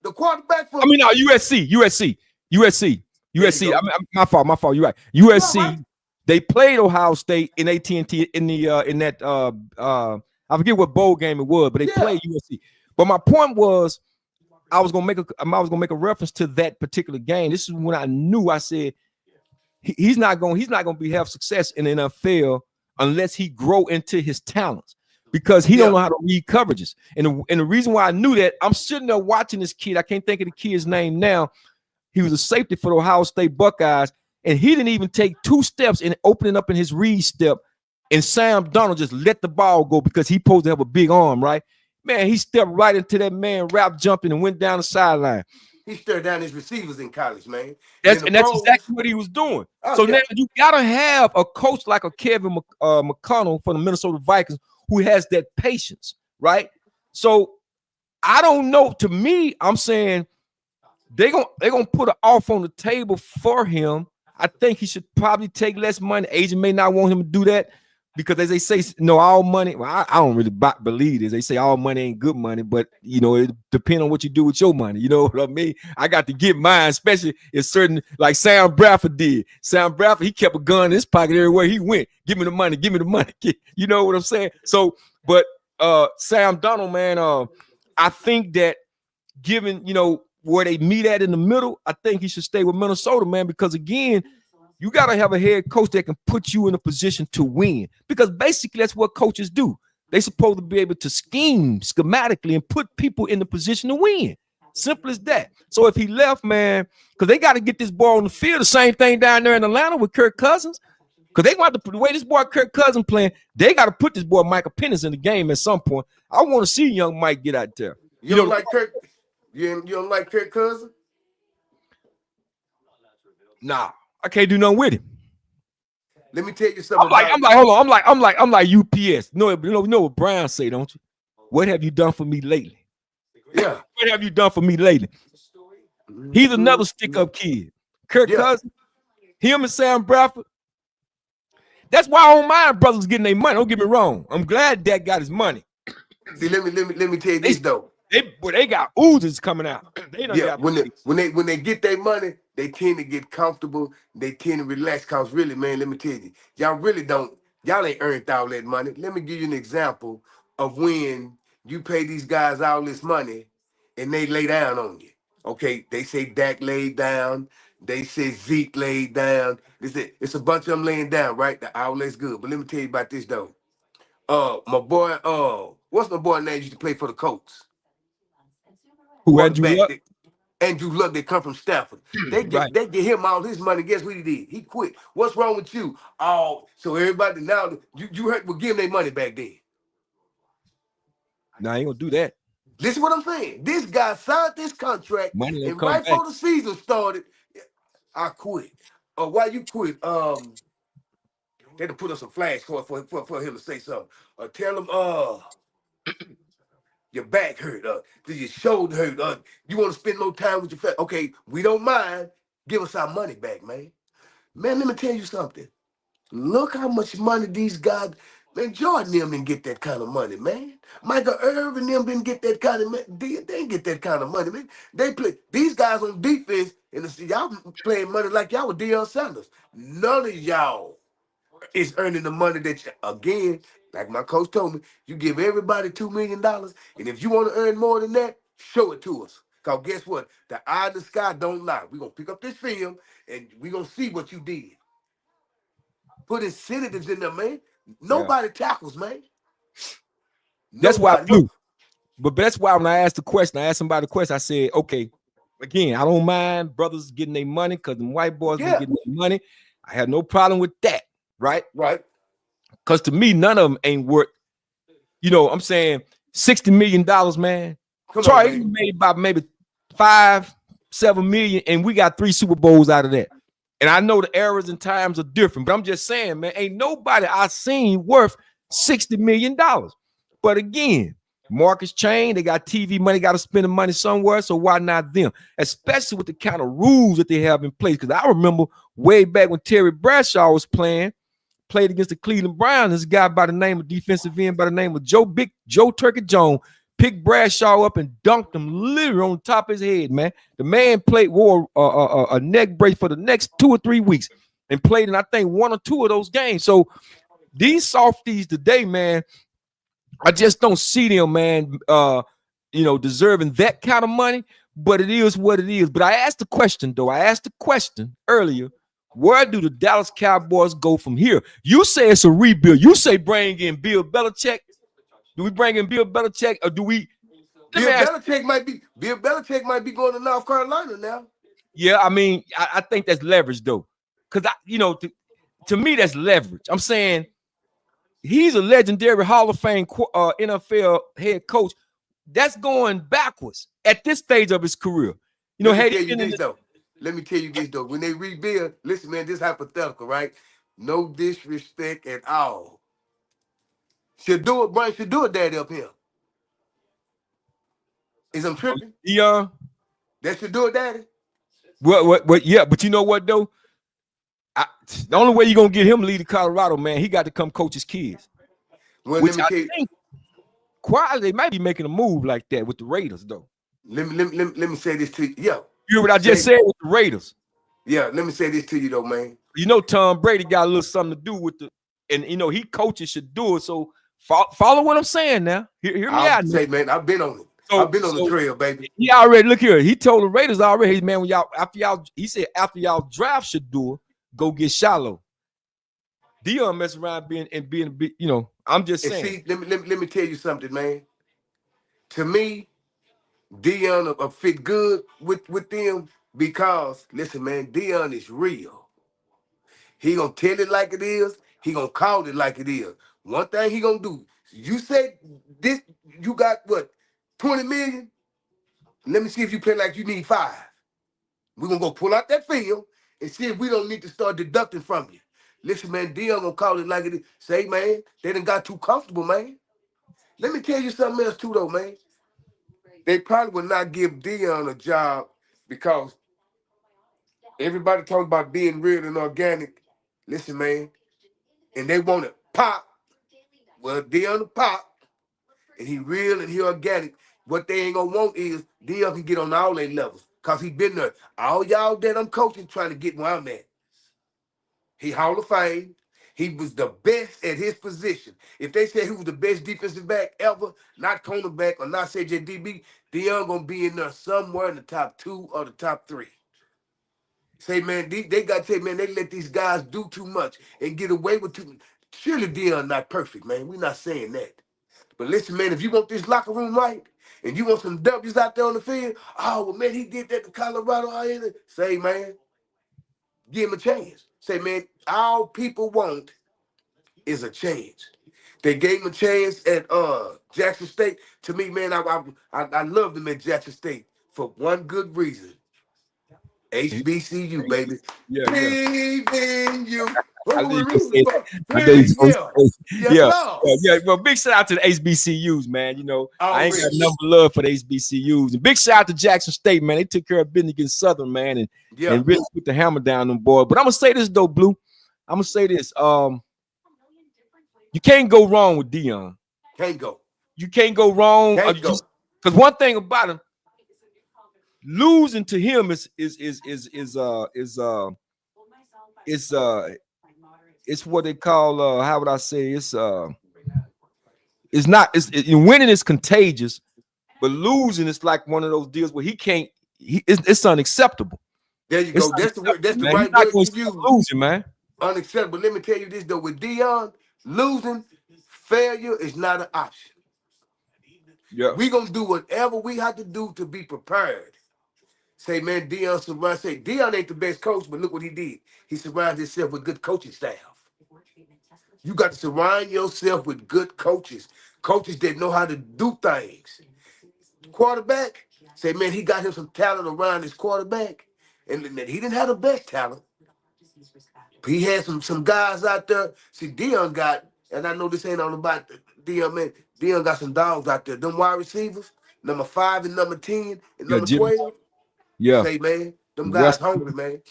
The quarterback from USC. My fault. You're right. USC. Right. They played Ohio State in AT&T in that I forget what bowl game it was, but they played USC. But my point was, I was gonna make a reference to that particular game. This is when I knew. I said, he's not going to have success in the NFL unless he grow into his talents, because he don't know how to read coverages. And the reason why I knew that, I'm sitting there watching this kid. I can't think of the kid's name now. He was a safety for the Ohio State Buckeyes, and he didn't even take 2 steps in opening up in his read step. And Sam Darnold just let the ball go because he supposed to have a big arm, right? Man, he stepped right into that man rap jumping and went down the sideline. He stared down his receivers in college, man. That's exactly what he was doing. Now you gotta have a coach like a Kevin McConnell for the Minnesota Vikings who has that patience, right? So I don't know. To me, I'm saying they're gonna put an offer on the table for him. I think he should probably take less money. Agent may not want him to do that, because as they say, all money. Well, I don't really believe this. They say all money ain't good money, but it depends on what you do with your money. You know what I mean? I got to get mine, especially if certain, like Sam Bradford did. Sam Bradford, he kept a gun in his pocket everywhere he went. Give me the money. Give me the money. You know what I'm saying? So, but Sam Darnold, man, I think that given where they meet at in the middle, I think he should stay with Minnesota, man, because again, you got to have a head coach that can put you in a position to win, because basically that's what coaches do. They're supposed to be able to scheme schematically and put people in the position to win. Simple as that. So if he left, man, because they got to get this boy on the field, the same thing down there in Atlanta with Kirk Cousins, because they want to, the way this boy Kirk Cousins playing, they got to put this boy Michael Penix in the game at some point. I want to see young Mike get out there. You don't like Kirk? You don't like Kirk Cousins? Nah. I can't do nothing with him. Let me tell you something. I'm like UPS. You know what Brown say, don't you? What have you done for me lately? Yeah. What have you done for me lately? He's another stick-up kid. Kirk Yeah. Cousins, him and Sam Bradford. That's why I don't mind brothers getting their money. Don't get me wrong. I'm glad Dak got his money. See, let me tell you this though. They got oozes coming out. They done Yeah, got when they get their money, they tend to get comfortable. They tend to relax. Cause really, man, let me tell you, y'all ain't earned all that money. Let me give you an example of when you pay these guys all this money and they lay down on you. Okay, they say Dak laid down. They say Zeke laid down. They say it's a bunch of them laying down, right? The outlet's good. But let me tell you about this though. My boy, what's my boy name used to play for the Colts? who Andrew Quarterback. Luck. Andrew Luck, they come from Stafford. Right. They get him all his money. Guess what he did? He quit. What's wrong with you? Oh, so everybody now you heard will give them their money back then. Nah, I ain't gonna do that. Listen what I'm saying. This guy signed this contract, Money don't and come right back. before the season started, I quit. Why you quit? They had to put up some flash for him to say something. Tell him, your back hurt, your shoulder hurt, you want to spend more time with your family. Okay, we don't mind. Give us our money back, man. Man, let me tell you something. Look how much money these guys, man, Jordan them didn't get that kind of money, man. Michael Irvin them didn't get that kind of money. They didn't get that kind of money, man. They play these guys on defense, and y'all playing money like y'all were Deion Sanders. None of y'all is earning the money that again, like my coach told me, you give everybody $2 million, and if you want to earn more than that, show it to us. Cause guess what? The eye in the sky don't lie. We're gonna pick up this film and we're gonna see what you did. Put incentives in there, man. Yeah. Nobody tackles, man. That's why I Nobody. flew. But that's why when I asked the question, I asked somebody the question. I said, okay, again, I don't mind brothers getting their money because the white boys been Yeah. getting their money. I have no problem with that, right? Right. Because to me, none of them ain't worth, I'm saying $60 million, man. Come on, Troy man. made about maybe 5-7 million, and we got 3 Super Bowls out of that. And I know the eras and times are different, but I'm just saying, man, ain't nobody I seen worth $60 million. But again, markets change. They got TV money, got to spend the money somewhere. So why not them? Especially with the kind of rules that they have in place. Because I remember way back when Terry Bradshaw was played against the Cleveland Browns. This guy by the name of defensive end by the name of Joe Turkey Jones picked Bradshaw up and dunked him literally on top of his head, man. The man wore a neck brace for the next 2 or 3 weeks and played in, I think, 1 or 2 of those games. So these softies today, man, I just don't see them, man, deserving that kind of money, but it is what it is. But I asked the question, though. I asked the question earlier, where do the Dallas Cowboys go from here? You say it's a rebuild. You say bring in Bill Belichick. Do we bring in Bill Belichick or do we? Bill Belichick might be going to North Carolina now. Yeah, I mean, I think that's leverage, though. Because, to me, that's leverage. I'm saying he's a legendary Hall of Fame NFL head coach. That's going backwards at this stage of his career. Let me tell you this, though. When they rebuild, listen, man, this hypothetical, right? No disrespect at all. Brian should do it, daddy up here. Is I'm tripping? Yeah. That should do it, daddy. What? Yeah, but you know what, though? The only way you're going to get him to lead to Colorado, man, he got to come coach his kids. Well, which let me tell you. I think quietly they might be making a move like that with the Raiders, though. Let me say this to you. Yeah. You hear what I just said with the Raiders? Yeah, let me say this to you, though, man. Tom Brady got a little something to do with and he coaches should do it. So follow what I'm saying now. Hear me out. Say, man, I've been on it. I've been on the trail, baby. He already, look here. He told the Raiders already, man, he said after y'all draft should do it, go get Shallow. Dion mess around being a big, I'm just saying. See, let me tell you something, man. To me, Dion will fit good with them because, listen, man, Dion is real. He gonna tell it like it is. He gonna call it like it is. One thing he gonna do. You said this. You got what? 20 million. Let me see if you play like you need 5. We're gonna go pull out that film and see if we don't need to start deducting from you. Listen, man, Dion gonna call it like it is. Say, man, they done got too comfortable, man. Let me tell you something else too, though, man. they probably would not give Deion a job because everybody talking about being real and organic. Listen, man, and they want to pop. Well, Deion to pop, and he real and he organic. What they ain't gonna want is Deion can get on all their levels because he been there. All y'all that I'm coaching trying to get where I'm at. He Hall of Fame. He was the best at his position. If they say he was the best defensive back ever, not cornerback or not CJDB, Deion gonna be in there somewhere in the top 2 or the top 3. Say, man, they got to say, man, they let these guys do too much and get away with too much. Surely Deion not perfect, man. We're not saying that. But listen, man, if you want this locker room right and you want some W's out there on the field, oh, well, man, he did that to Colorado. Say, man, give him a chance. Say, man, all people want is a chance. They gave him a chance at Jackson State. To me, man, I loved him at Jackson State for one good reason. HBCU, baby. Yeah, yeah. Believe in you. I Who we think you rooting said, for? I think you Yeah. Yes, yeah, sir. yeah. Well, big shout out to the HBCUs, man. You know, I ain't got Already. number love for the HBCUs. And big shout out to Jackson State, man. They took care of business against Southern, man, and really put the hammer down on board. But I'm gonna say this though, Blue. I'm gonna say this. You can't go wrong with Deion. Can't go. You can't go wrong. Can't go. Because one thing about him, losing to him is it's what they call how would I say it's not winning is contagious, but losing is like one of those deals where it's unacceptable. There you go. That's the word. That's the man. right You're word not to use. losing, man. Unacceptable. Let me tell you this though. With Deion, losing, failure is not an option. Yeah. We gonna do whatever we have to do to be prepared. Say, man, Deion ain't the best coach, but look what he did. He surrounded himself with good coaching staff. You got to surround yourself with good coaches, coaches that know how to do things. Quarterback, say, man, he got him some talent around his quarterback, and he didn't have the best talent. He had some guys out there. See, Deion got, and I know this ain't all about Deion, man. Deion got some dogs out there. Them wide receivers, number 5 and number 10 and number 12. Yeah. Say, man, them guys hungry, man.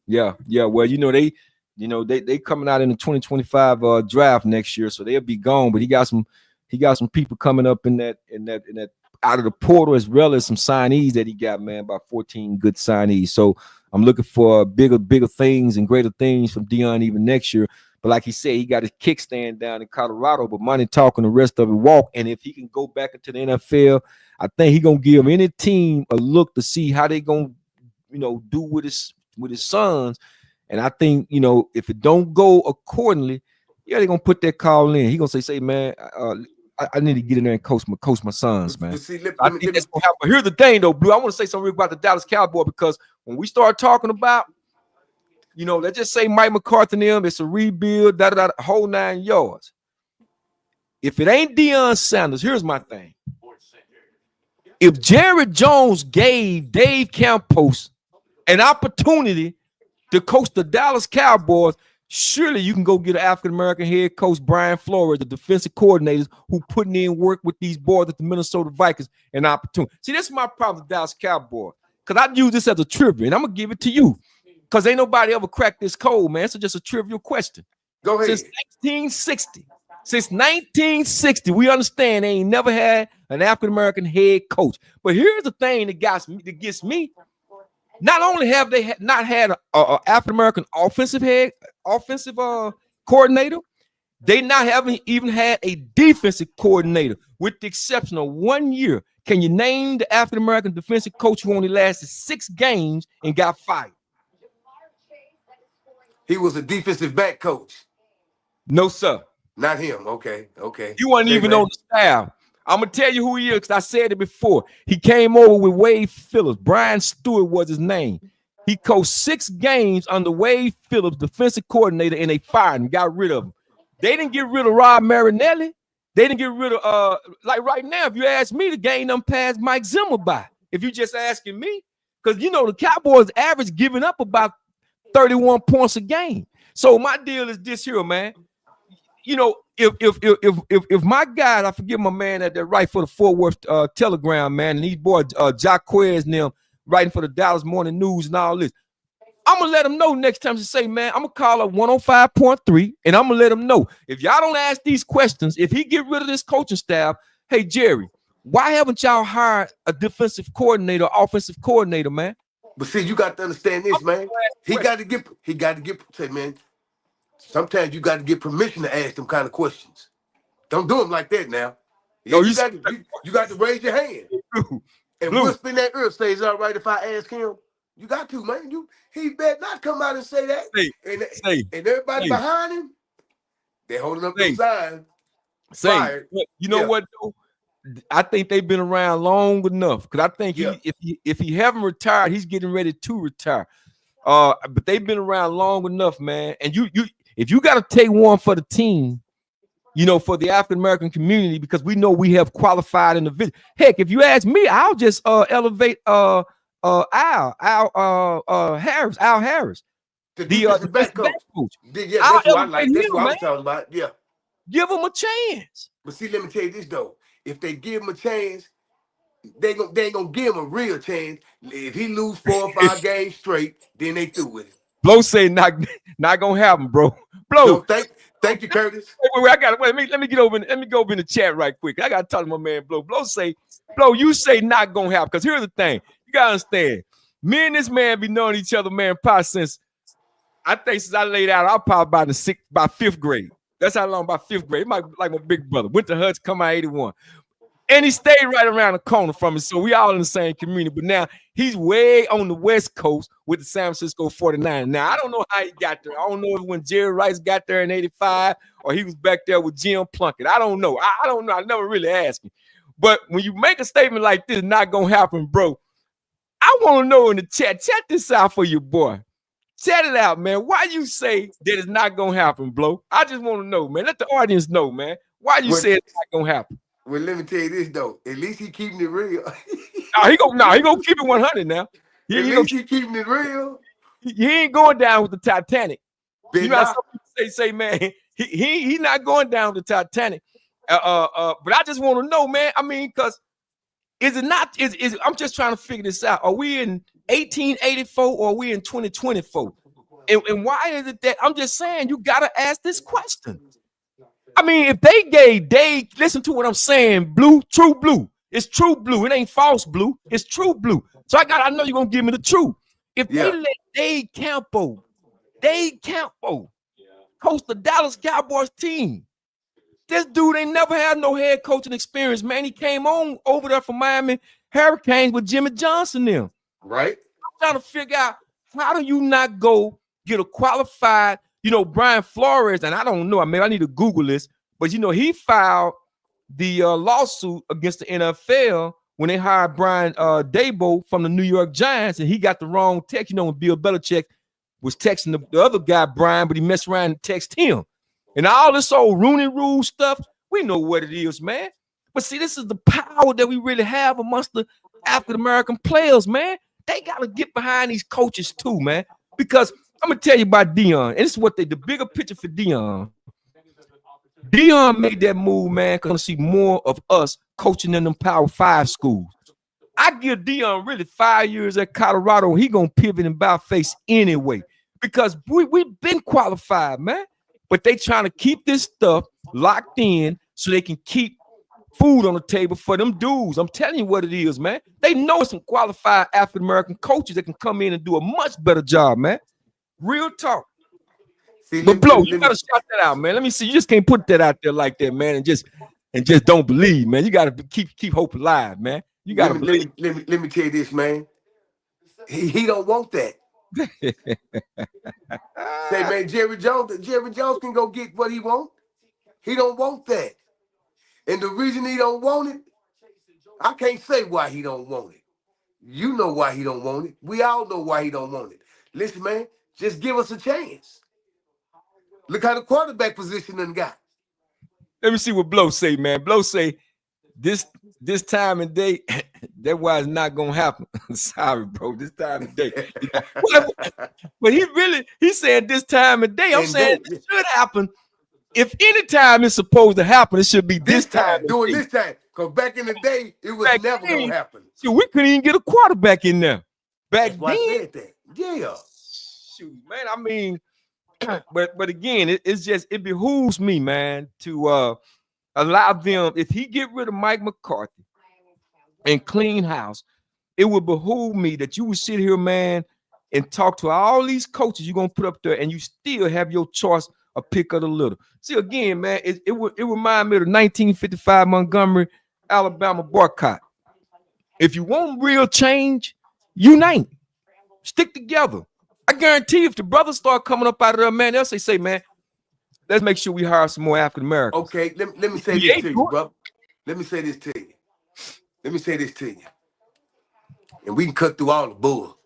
Yeah. Well, they coming out in the 2025 draft next year, so they'll be gone. But he got some people coming up in that out of the portal, as well as some signees that he got, man, about 14 good signees. So I'm looking for bigger things and greater things from Deion even next year. But like he said, he got his kickstand down in Colorado, but money talking, the rest of it walk. And if he can go back into the NFL, I think he gonna give any team a look to see how they gonna, do with his sons. And I think, if it don't go accordingly, they're gonna put that call in. He gonna say, man, I need to get in there and coach my sons, man. See, I think that's gonna happen. But here's the thing, though, Blue. I want to say something real about the Dallas Cowboys, because when we start talking about, let's just say Mike McCarthy and them, it's a rebuild, whole 9 yards. If it ain't Deion Sanders, here's my thing. If Jerry Jones gave Dave Campos an opportunity to coach the Dallas Cowboys, surely you can go get an African-American head coach, Brian Flores, the defensive coordinators who putting in work with these boys at the Minnesota Vikings, an opportunity. See, this is my problem with the Dallas Cowboys, because I use this as a trivia, and I'm going to give it to you, because ain't nobody ever cracked this code, man. So just a trivial question. Go ahead. Since 1960, we understand they ain't never had an African-American head coach. But here's the thing that gets me. Not only have they not had an African-American offensive coordinator, they not haven't even had a defensive coordinator, with the exception of 1 year. Can you name the African-American defensive coach who only lasted 6 games and got fired? He was a defensive back coach. No, sir. Not him. Okay. He wasn't even on the staff. I'm going to tell you who he is, because I said it before. He came over with Wade Phillips. Brian Stewart was his name. He coached 6 games under Wade Phillips, defensive coordinator, and they fired him, got rid of him. They didn't get rid of Rob Marinelli. They didn't get rid of, like right now, if you ask me, the game done passed Mike Zimmer by. If you're just asking me, because, the Cowboys average giving up about 31 points a game. So my deal is this here, man. if my guy, I forget my man that write for the Fort Worth Telegram, man, and these boys, Jaquez and them writing for the Dallas Morning News and all this, I'm gonna let them know next time to say, man, I'm gonna call up 105.3 and I'm gonna let them know if y'all don't ask these questions, if he get rid of this coaching staff, hey Jerry, why haven't y'all hired a defensive coordinator, offensive coordinator, man? But see, you got to understand this, man. He got to get. Say, man. Sometimes you got to get permission to ask them kind of questions. Don't do them like that now. Yeah, No, you got to raise your hand and whisper in that ear. Say, it's all right if I ask him. You got to, man. He better not come out and say that. And everybody behind him, they're holding up the sign. You know what though? I think they've been around long enough because I think if he haven't retired, he's getting ready to retire. But they've been around long enough, man. And if you got to take one for the team, you know, for the African American community, because we know we have qualified individuals. Heck, if you ask me, I'll just elevate Al Harris, the defensive back coach. Yeah, that's what I like. That's what I was talking about. Yeah, give him a chance. But see, let me tell you this though: if they give him a chance, they ain't gonna give him a real chance. If he lose 4 or 5 games straight, then they through with him. Blow say not gonna happen, bro. Blow. So thank you, Curtis. Wait, let me get over. Let me go over in the chat right quick. I gotta talk to my man Blow. Blow, you say not gonna happen. Because here's the thing. You gotta understand. Me and this man be knowing each other, man, probably since I laid out, I'll probably by 5th grade. That's how long, by 5th grade. Like my big brother. Went to Hudson, come out 81. And he stayed right around the corner from me. So we all in the same community. But now he's way on the West Coast with the San Francisco 49. Now, I don't know how he got there. I don't know if when Jerry Rice got there in 85 or he was back there with Jim Plunkett. I don't know. I don't know. I never really asked him. But when you make a statement like this, not going to happen, bro, I want to know in the chat. Chat this out for your boy. Chat it out, man. Why you say that it's not going to happen, Blow? I just want to know, man. Let the audience know, man. Why you say it's not going to happen? Well, let me tell you this though. At least he keeping it real. He gonna keep it 100 now. At least he keeping it real. He ain't going down with the Titanic. You know how some people say, man, he not going down with the Titanic. But I just want to know, man. I mean, because is it not? Is I'm just trying to figure this out. Are we in 1884 or are we in 2024? And why is it that I'm just saying you gotta ask this question? I mean, if they listen to what I'm saying, Blue, true blue. It's true blue. It ain't false blue. It's true blue. So I know you're gonna give me the truth. If they let Dave Campo coach the Dallas Cowboys team, this dude ain't never had no head coaching experience, man. He came on over there from Miami Hurricanes with Jimmy Johnson there. Right. I'm trying to figure out how do you not go get a qualified, Brian Flores, and I don't know. I mean, I need to Google this, but he filed the lawsuit against the NFL when they hired Brian Daboll from the New York Giants, and he got the wrong text. When Bill Belichick was texting the other guy, Brian, but he messed around and texted him. And all this old Rooney Rule stuff, we know what it is, man. But see, this is the power that we really have amongst the African-American players, man. They got to get behind these coaches too, man, because I'm going to tell you about Deion, and this is what the bigger picture for Deion. Deion made that move, man, because I see more of us coaching in them Power 5 schools. I give Deion really 5 years at Colorado, he going to pivot and bow face anyway, because we've been qualified, man. But they trying to keep this stuff locked in so they can keep food on the table for them dudes. I'm telling you what it is, man. They know some qualified African-American coaches that can come in and do a much better job, man. Real talk. See, but Blow, you gotta shout that out, man. Let me see. You just can't put that out there like that, man, and just don't believe, man. You gotta keep hope alive, man. You gotta believe. Let me tell you this, man. He don't want that. Say, man, Jerry Jones can go get what he wants. He don't want that. And the reason he don't want it, I can't say why he don't want it. You know why he don't want it. We all know why he don't want it. Listen, man, just give us a chance. Look how the quarterback position done got. Let me see what Blow say, man. Blow say this time and day, that's why it's not gonna happen. Sorry, bro. This time and day. But he said this time and day. I'm saying it should happen. if any time it's supposed to happen, it should be this time. Doing this time. Because back in the day, it was never going to happen. See, we couldn't even get a quarterback in there. Back That's why then, I said that. Yeah. shoot, man. I mean, but again, it behooves me, man, to allow them. If he get rid of Mike McCarthy and clean house, it would behoove me that you would sit here, man, and talk to all these coaches you're gonna put up there, and you still have your choice of pick of the litter. See, again, man, it remind me of the 1955 Montgomery, Alabama boycott. If you want real change, unite, stick together. I guarantee you, if the brothers start coming up out of there, man, they'll say, man, let's make sure we hire some more African Americans. Okay, let me say this to you, bro. Let me say this to you. And we can cut through all the bull.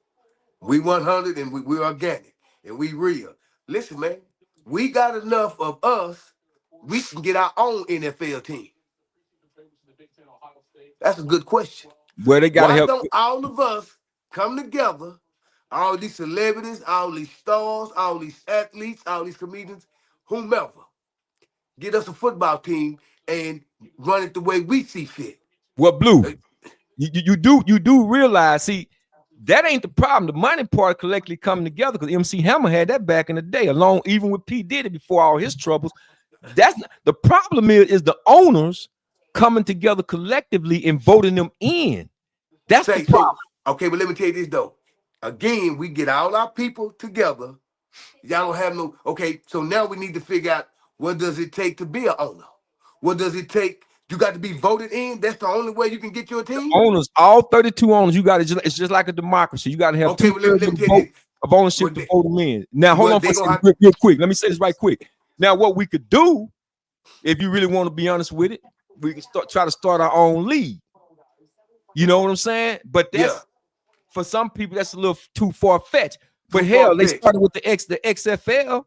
We 100 and we organic and we real. Listen, man, we got enough of us. We can get our own NFL team. That's a good question. Well, they gotta Why help. don't all of us come together? All these celebrities, all these stars, all these athletes, all these comedians, whomever, get us a football team and run it the way we see fit. Well, Blue, you do realize, see, that ain't the problem. The money part collectively coming together, because MC Hammer had that back in the day, along even with P. Diddy before all his troubles. That's not, the problem is the owners coming together collectively and voting them in. That's the problem. Okay, but let me tell you this though. Again, we get all our people together. Y'all don't have no. Okay, so now we need to figure out, what does it take to be an owner? What does it take? You got to be voted in. That's the only way you can get your team. The owners, all 32 owners, you got to. It's just like a democracy. You got to have okay, two thirds of ownership to vote them in. Now, hold on for a second, real quick. Let me say this right quick. Now, what we could do, if you really want to be honest with it, we can try to start our own league. You know what I'm saying? But that's for some people, that's a little too far fetched. But hell, they started with the XFL.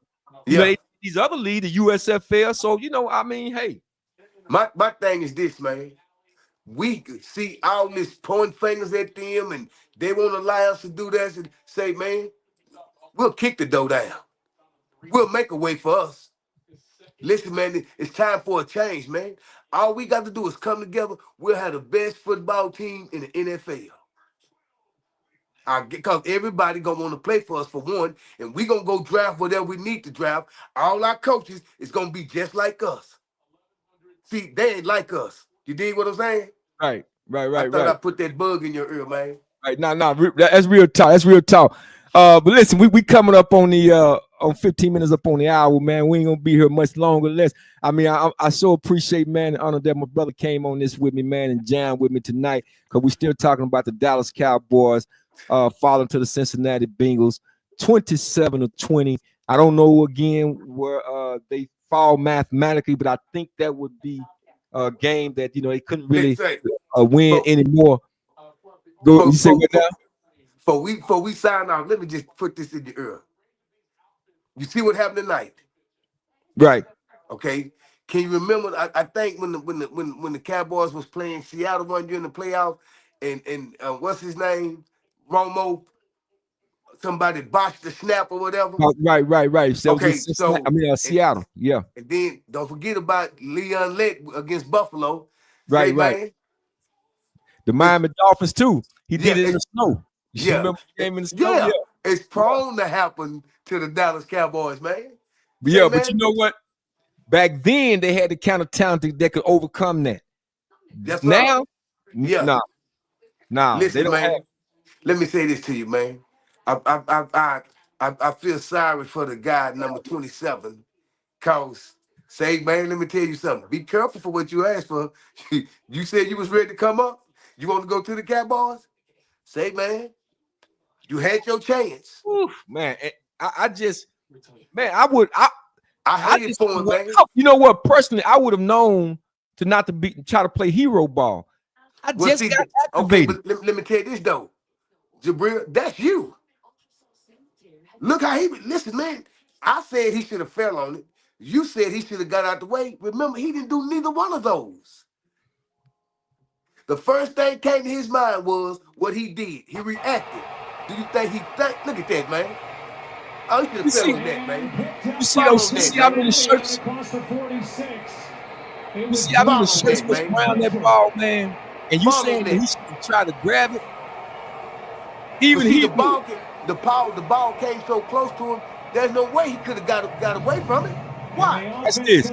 You know, these other leagues, the USFL. So I mean, hey. My thing is this, man. We see all this pointing fingers at them, and they won't allow us to do that. And say, man, we'll kick the door down. We'll make a way for us. Listen, man, it's time for a change, man. All we got to do is come together. We'll have the best football team in the NFL. Because everybody gonna want to play for us for one, and we gonna go draft whatever we need to draft. All our coaches is gonna be just like us. See, they ain't like us. You dig what I'm saying? Right. I thought I put that bug in your ear, man. Right, that's real talk. That's real talk. But listen, we coming up on the on 15 minutes up on the hour, man. We ain't gonna be here much longer. I mean, I so appreciate, man, the honor that my brother came on this with me, man, and jammed with me tonight, because we still talking about the Dallas Cowboys falling to the Cincinnati Bengals, 27-20. I don't know again where they fall mathematically, but I think that would be a game that they couldn't really win anymore. Go, you say what now? Before we sign off, let me just put this in your ear. You see what happened tonight, right? Okay. Can you remember? I think when the Cowboys was playing Seattle one year in the playoffs, and what's his name, Romo, somebody botched the snap or whatever. Right. So okay, Seattle, yeah. And then don't forget about Leon Lett against Buffalo. Right. Man, the Miami Dolphins too. He did it in the snow. You remember the game in the snow? Yeah. It's prone to happen to the Dallas Cowboys, man. Yeah, but you know what? Back then they had the kind of talent that could overcome that. That's now, Listen, they don't man, have. Let me say this to you, man. I feel sorry for the guy number 27, cause man, let me tell you something. Be careful for what you asked for. You said you was ready to come up. You want to go to the Cowboys? Man, you had your chance. Oof, man, I hate it for him, man. You know what? Personally, I would have known to not to try to play hero ball. I got activated. Okay, but let me tell you this though, Jabril, that's you. Look how listen, man. I said he should have fell on it. You said he should have got out the way. Remember, he didn't do neither one of those. The first thing came to his mind was what he did. He reacted. Do you think look at that, man. Oh, you should have fell on that, man. You see those? You see how many shirts? You see how many shirts was around that ball, man? And you saying that he should try to grab it? Even see, he the ball came so close to him. There's no way he could have got away from it. Why? Watch this.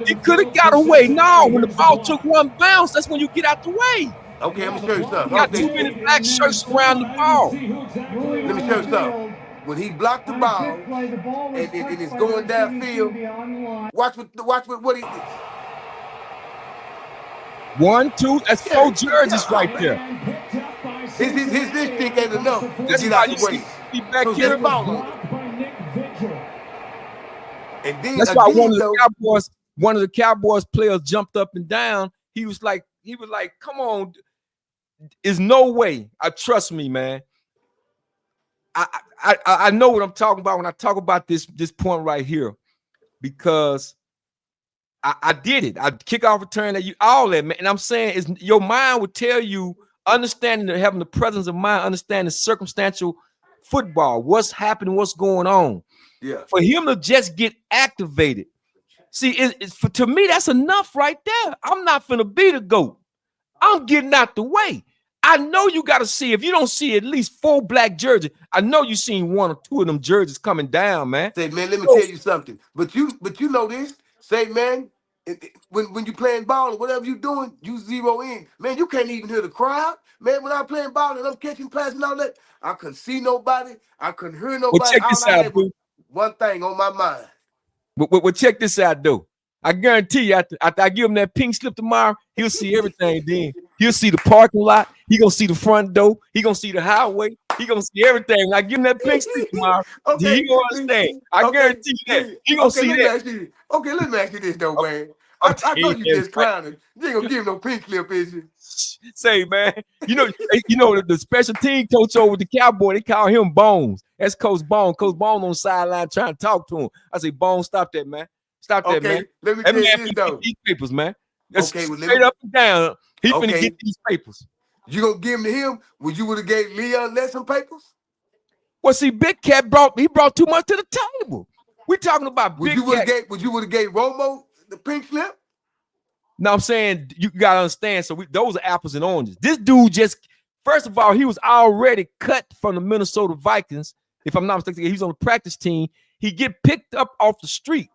He could have got away. No, when the ball took one bounce, that's when you get out the way. Okay, let me show you something. You got too many black shirts around the ball. Let me show you something. When he blocked the ball and it's going downfield, watch what he did. 1, 2, that's 4 jerseys right there. His instinct ain't enough to That's get why out you the way. see back So here. just follow him. And then That's why again, one of the Cowboys players jumped up and down. He was like, come on, there's no way. Trust me, man. I know what I'm talking about when I talk about this point right here, because I did it. I kick off return that you all that, man. And I'm saying is your mind would tell you, understanding and having the presence of mind, understanding circumstantial football, what's happening, what's going on. Yeah. For him to just get activated. See, to me, that's enough right there. I'm not finna be the GOAT. I'm getting out the way. I know you got to see, if you don't see at least 4 black jerseys, I know you seen 1 or 2 of them jerseys coming down, man. Say, man, let me tell you something. But you know this. Say, man, when you playing ball or whatever you doing, you zero in. Man, you can't even hear the crowd. Man, when I'm playing ball and I'm catching passes and all that, I couldn't see nobody. I couldn't hear nobody. Well, check this out, dude. One thing on my mind. Well, check this out, though. I guarantee you, after I give him that pink slip tomorrow, he'll see everything then. He'll see the parking lot. He gonna see the front door. He gonna see the highway. He gonna see everything. When I give him that pink slip tomorrow, he gonna understand. I guarantee you that. He gonna see that. Okay, let me ask you this, though, man. I know you just clowning. You ain't gonna give him no pink slip, is you? Say, man, you know the special team coach over the Cowboy, they call him Bones. That's Coach Bones. Coach Bones on the sideline trying to talk to him. I say, Bones, stop that, man. Stop that, man. Let me tell you this, though. These papers, man. That's okay, straight up and down. He finna get these papers. You gonna give them to him when you would have gave Leon less some papers? Well, see, Big Cat brought too much to the table. We're talking about Big Cat. Would you have gave Romo the pink slip? No, I'm saying you gotta understand. So those are apples and oranges. This dude first of all, he was already cut from the Minnesota Vikings. If I'm not mistaken, he was on the practice team. He get picked up off the street.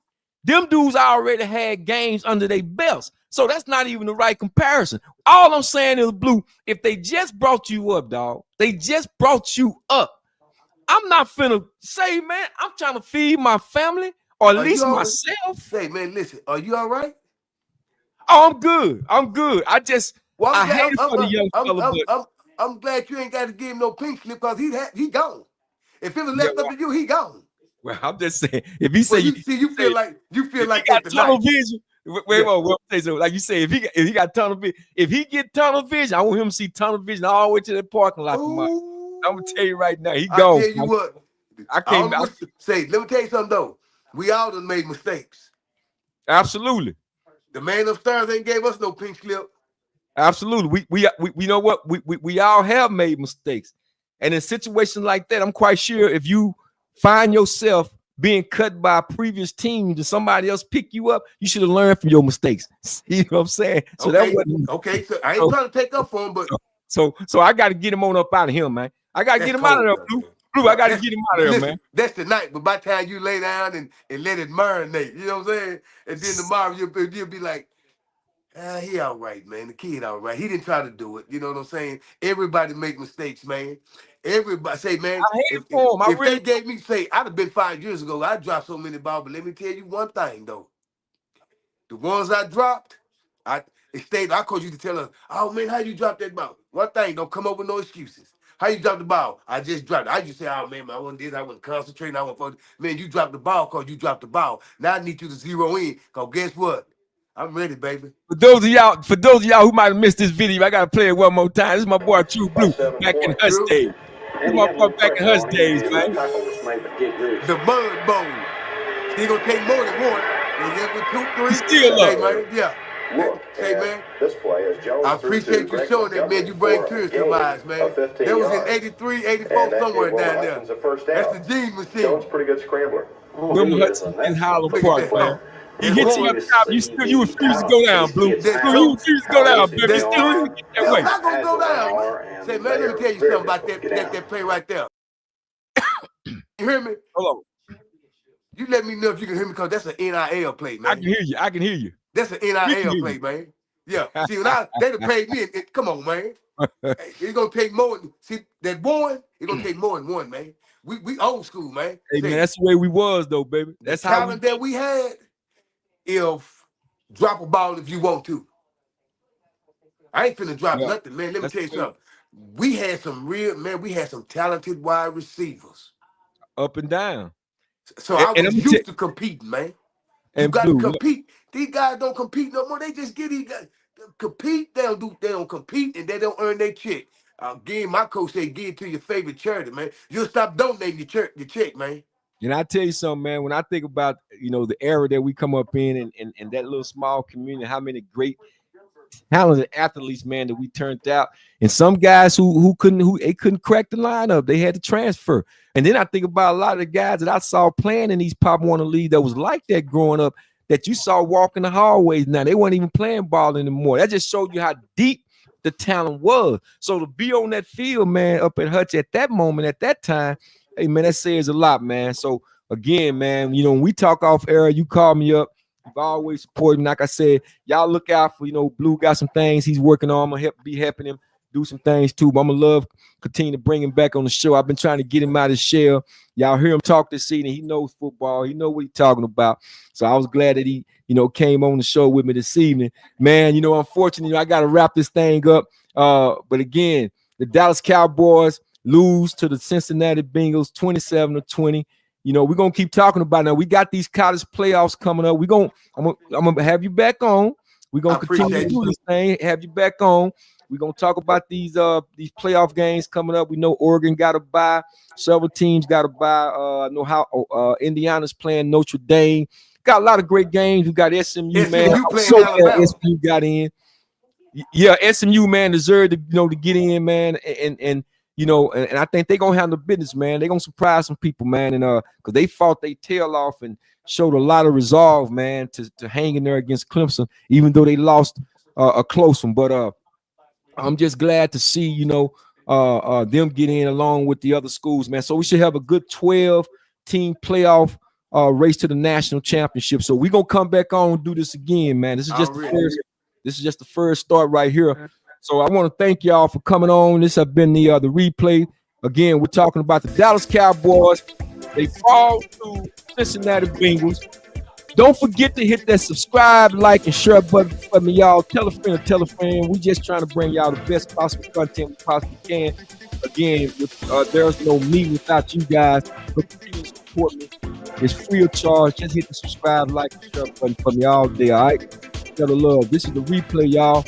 Them dudes already had games under their belts. So that's not even the right comparison. All I'm saying is, Blue, if they just brought you up, dog, they just brought you up. I'm not finna say, man, I'm trying to feed my family or at least myself. Say, man, listen, are you all right? Oh, I'm good. I hate it for the young fella, but I'm glad you ain't got to give him no pink slip because he gone. If it was left up to you, he gone. Well, I'm just saying, if he say you feel like he got tunnel vision. Wait, like you say, if he got tunnel vision, if he get tunnel vision, I want him to see tunnel vision all the way to the parking lot. I'm gonna tell you right now, he gone. I tell you what, I can't say. Let me tell you something though. We all done made mistakes. Absolutely. The man upstairs ain't gave us no pink slip. Absolutely. We know what we all have made mistakes, and in situations like that, I'm quite sure if you find yourself being cut by a previous team and somebody else pick you up, you should have learned from your mistakes. You know what I'm saying? So okay. that wasn't okay. So I ain't trying to take up for him, but so I got to get him on up out of him, man. I got to get him out of there, Blue. I got to get him out of there, man. That's the night, but by the time you lay down and let it marinate, you know what I'm saying? And then tomorrow you'll be like, he all right, man. The kid all right. He didn't try to do it. You know what I'm saying? Everybody make mistakes, man. Everybody say, man, I hate it for him. If they gave me, say, I'd have been 5 years ago. I dropped so many balls, but let me tell you one thing, though. The ones I dropped, I called you to tell us, oh, man, how you drop that ball? One thing, don't come up with no excuses. How you drop the ball? I just dropped it. I just say, oh, man, I wasn't this. I wasn't concentrating. I wasn't focused. Man, you dropped the ball because you dropped the ball. Now I need you to zero in because guess what? I'm ready, baby. For those of y'all who might have missed this video, I gotta play it one more time. This is my boy True Blue back in Hus days. This is my boy back in Hus days, man. The Mud Bowl. He gonna take more than one. And then with 2, 3. He's still up. Man. Yeah. Look Hey, at man. this play as Jones I threw to appreciate you Greg showing that, man. Montgomery You bring for a tears to gain my eyes, man. of 15 That was in yards. 83, 84, And that somewhere gave Wilmer down there. Hutchins a first That's down. the gene machine. Jones, pretty good scrambler. Wilmer He is Hutchins an in excellent Highland football Park, Look at man. that. player. He And hits we you up need to top. You see still, the you refuse to talent go that down, these Blue. kids That's Blue, have, you true. refuse to how go down, elusive baby. they You That's still true. are, get that Yeah, I'm way. not gonna go agile they down, man. are, and Say, man, they let me are tell you very something about difficult to get down. that play right there. You hear me? Hold on. You let me know if you can hear me, because that's an NIL play, I man. can hear you. I can hear you. That's an We can NIL hear play, you. man. Yeah. See, when they'd have paid me, come on, man. Hey, it's gonna take more. See, that one, it's gonna take more than one, man. We old school, man. Hey, man, Say, that's the way we was, though, baby. the That's how we. talent that we had, if drop a ball if you want to. I ain't finna drop Yeah, nothing, man. Let me that's tell the you way. something. We had some real, man, we had some talented wide receivers. Up and down. So I And I'm was gonna tell used to competing, man. You and got to Blue. Look, compete. These guys don't compete no more. They just get these guys compete. They don't compete, and they don't earn their check. Again, my coach said, give it to your favorite charity, man. You'll stop donating your check, man. and I tell you something, man. When I think about the era that we come up in, and that little small community, how many great talented athletes, man, that we turned out, and some guys who they couldn't crack the lineup. They had to transfer. And then I think about a lot of the guys that I saw playing in these Pop Warner leagues that was like that growing up, that you saw walking the hallways. Now they weren't even playing ball anymore. That just showed you how deep the talent was. So to be on that field, man, up at Hutch at that moment, at that time, hey man, that says a lot, man. So again, man, when we talk off air, you call me up. You've always supported me. Like I said, y'all look out for, Blue got some things he's working on. I'm gonna be helping him do some things too. But I'm gonna continue to bring him back on the show. I've been trying to get him out of his shell. Y'all hear him talk this season. He knows football. He know what he's talking about. So I was glad that he, came on the show with me this evening. Man, unfortunately, I gotta wrap this thing up. But again, the Dallas Cowboys lose to the Cincinnati Bengals 27-20. We're gonna keep talking about it. Now. We got these college playoffs coming up. I'm gonna have you back on. We're gonna continue to do this thing, have you back on. We're gonna talk about these playoff games coming up. We know Oregon got a bye, several teams got a bye. I know how Indiana's playing Notre Dame. Got a lot of great games. We got SMU, man. I'm so glad SMU got in. Yeah, SMU, man, deserved to get in, man, and I think they're gonna handle business, man. They're gonna surprise some people, man, and because they fought their tail off and showed a lot of resolve, man, to hang in there against Clemson, even though they lost a close one. But I'm just glad to see them get in along with the other schools, man. So we should have a good 12-team playoff race to the national championship. So we're gonna come back on and do this again, man. This is just the first. This is just the first start right here. So I want to thank y'all for coming on. This has been the replay. Again, we're talking about the Dallas Cowboys. They fall to Cincinnati Bengals. Don't forget to hit that subscribe, like, and share button for me, y'all. Tell a friend or tell a friend. We're just trying to bring y'all the best possible content we possibly can. Again, there's no me without you guys. But continue to support me. It's free of charge. Just hit the subscribe, like, and share button for me all day, all right? Tell the love. This is the replay, y'all.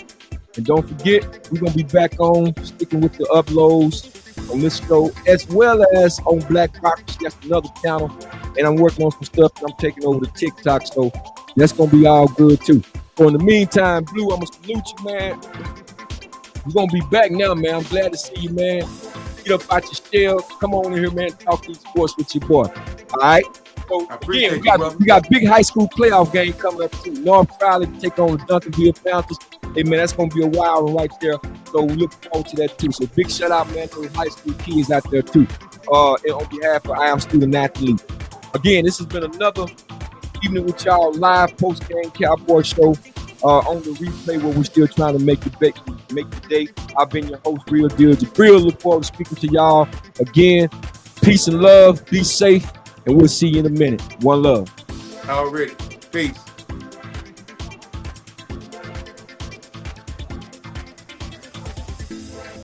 And don't forget, we're going to be back on, sticking with the uploads on this show, as well as on Black Rockers. That's another channel. And I'm working on some stuff that I'm taking over to TikTok. So that's going to be all good, too. So in the meantime, Blue, I'm going to salute you, man. We're going to be back now, man. I'm glad to see you, man. Get up out your shell. Come on in here, man. Talk these sports with your boy. All right? So again, we got big high school playoff game coming up too. North Crowley take on the Duncanville Panthers. Hey man, that's gonna be a wild one right there. So we look forward to that too. So big shout out, man, to the high school kids out there too. And on behalf of I Am Student Athlete. Again, this has been another evening with y'all live post-game Cowboy show on the replay where we're still trying to make the day. I've been your host, Real Deal Jabril. Look forward to speaking to y'all again. Peace and love. Be safe. And we'll see you in a minute. One love. Already. Peace.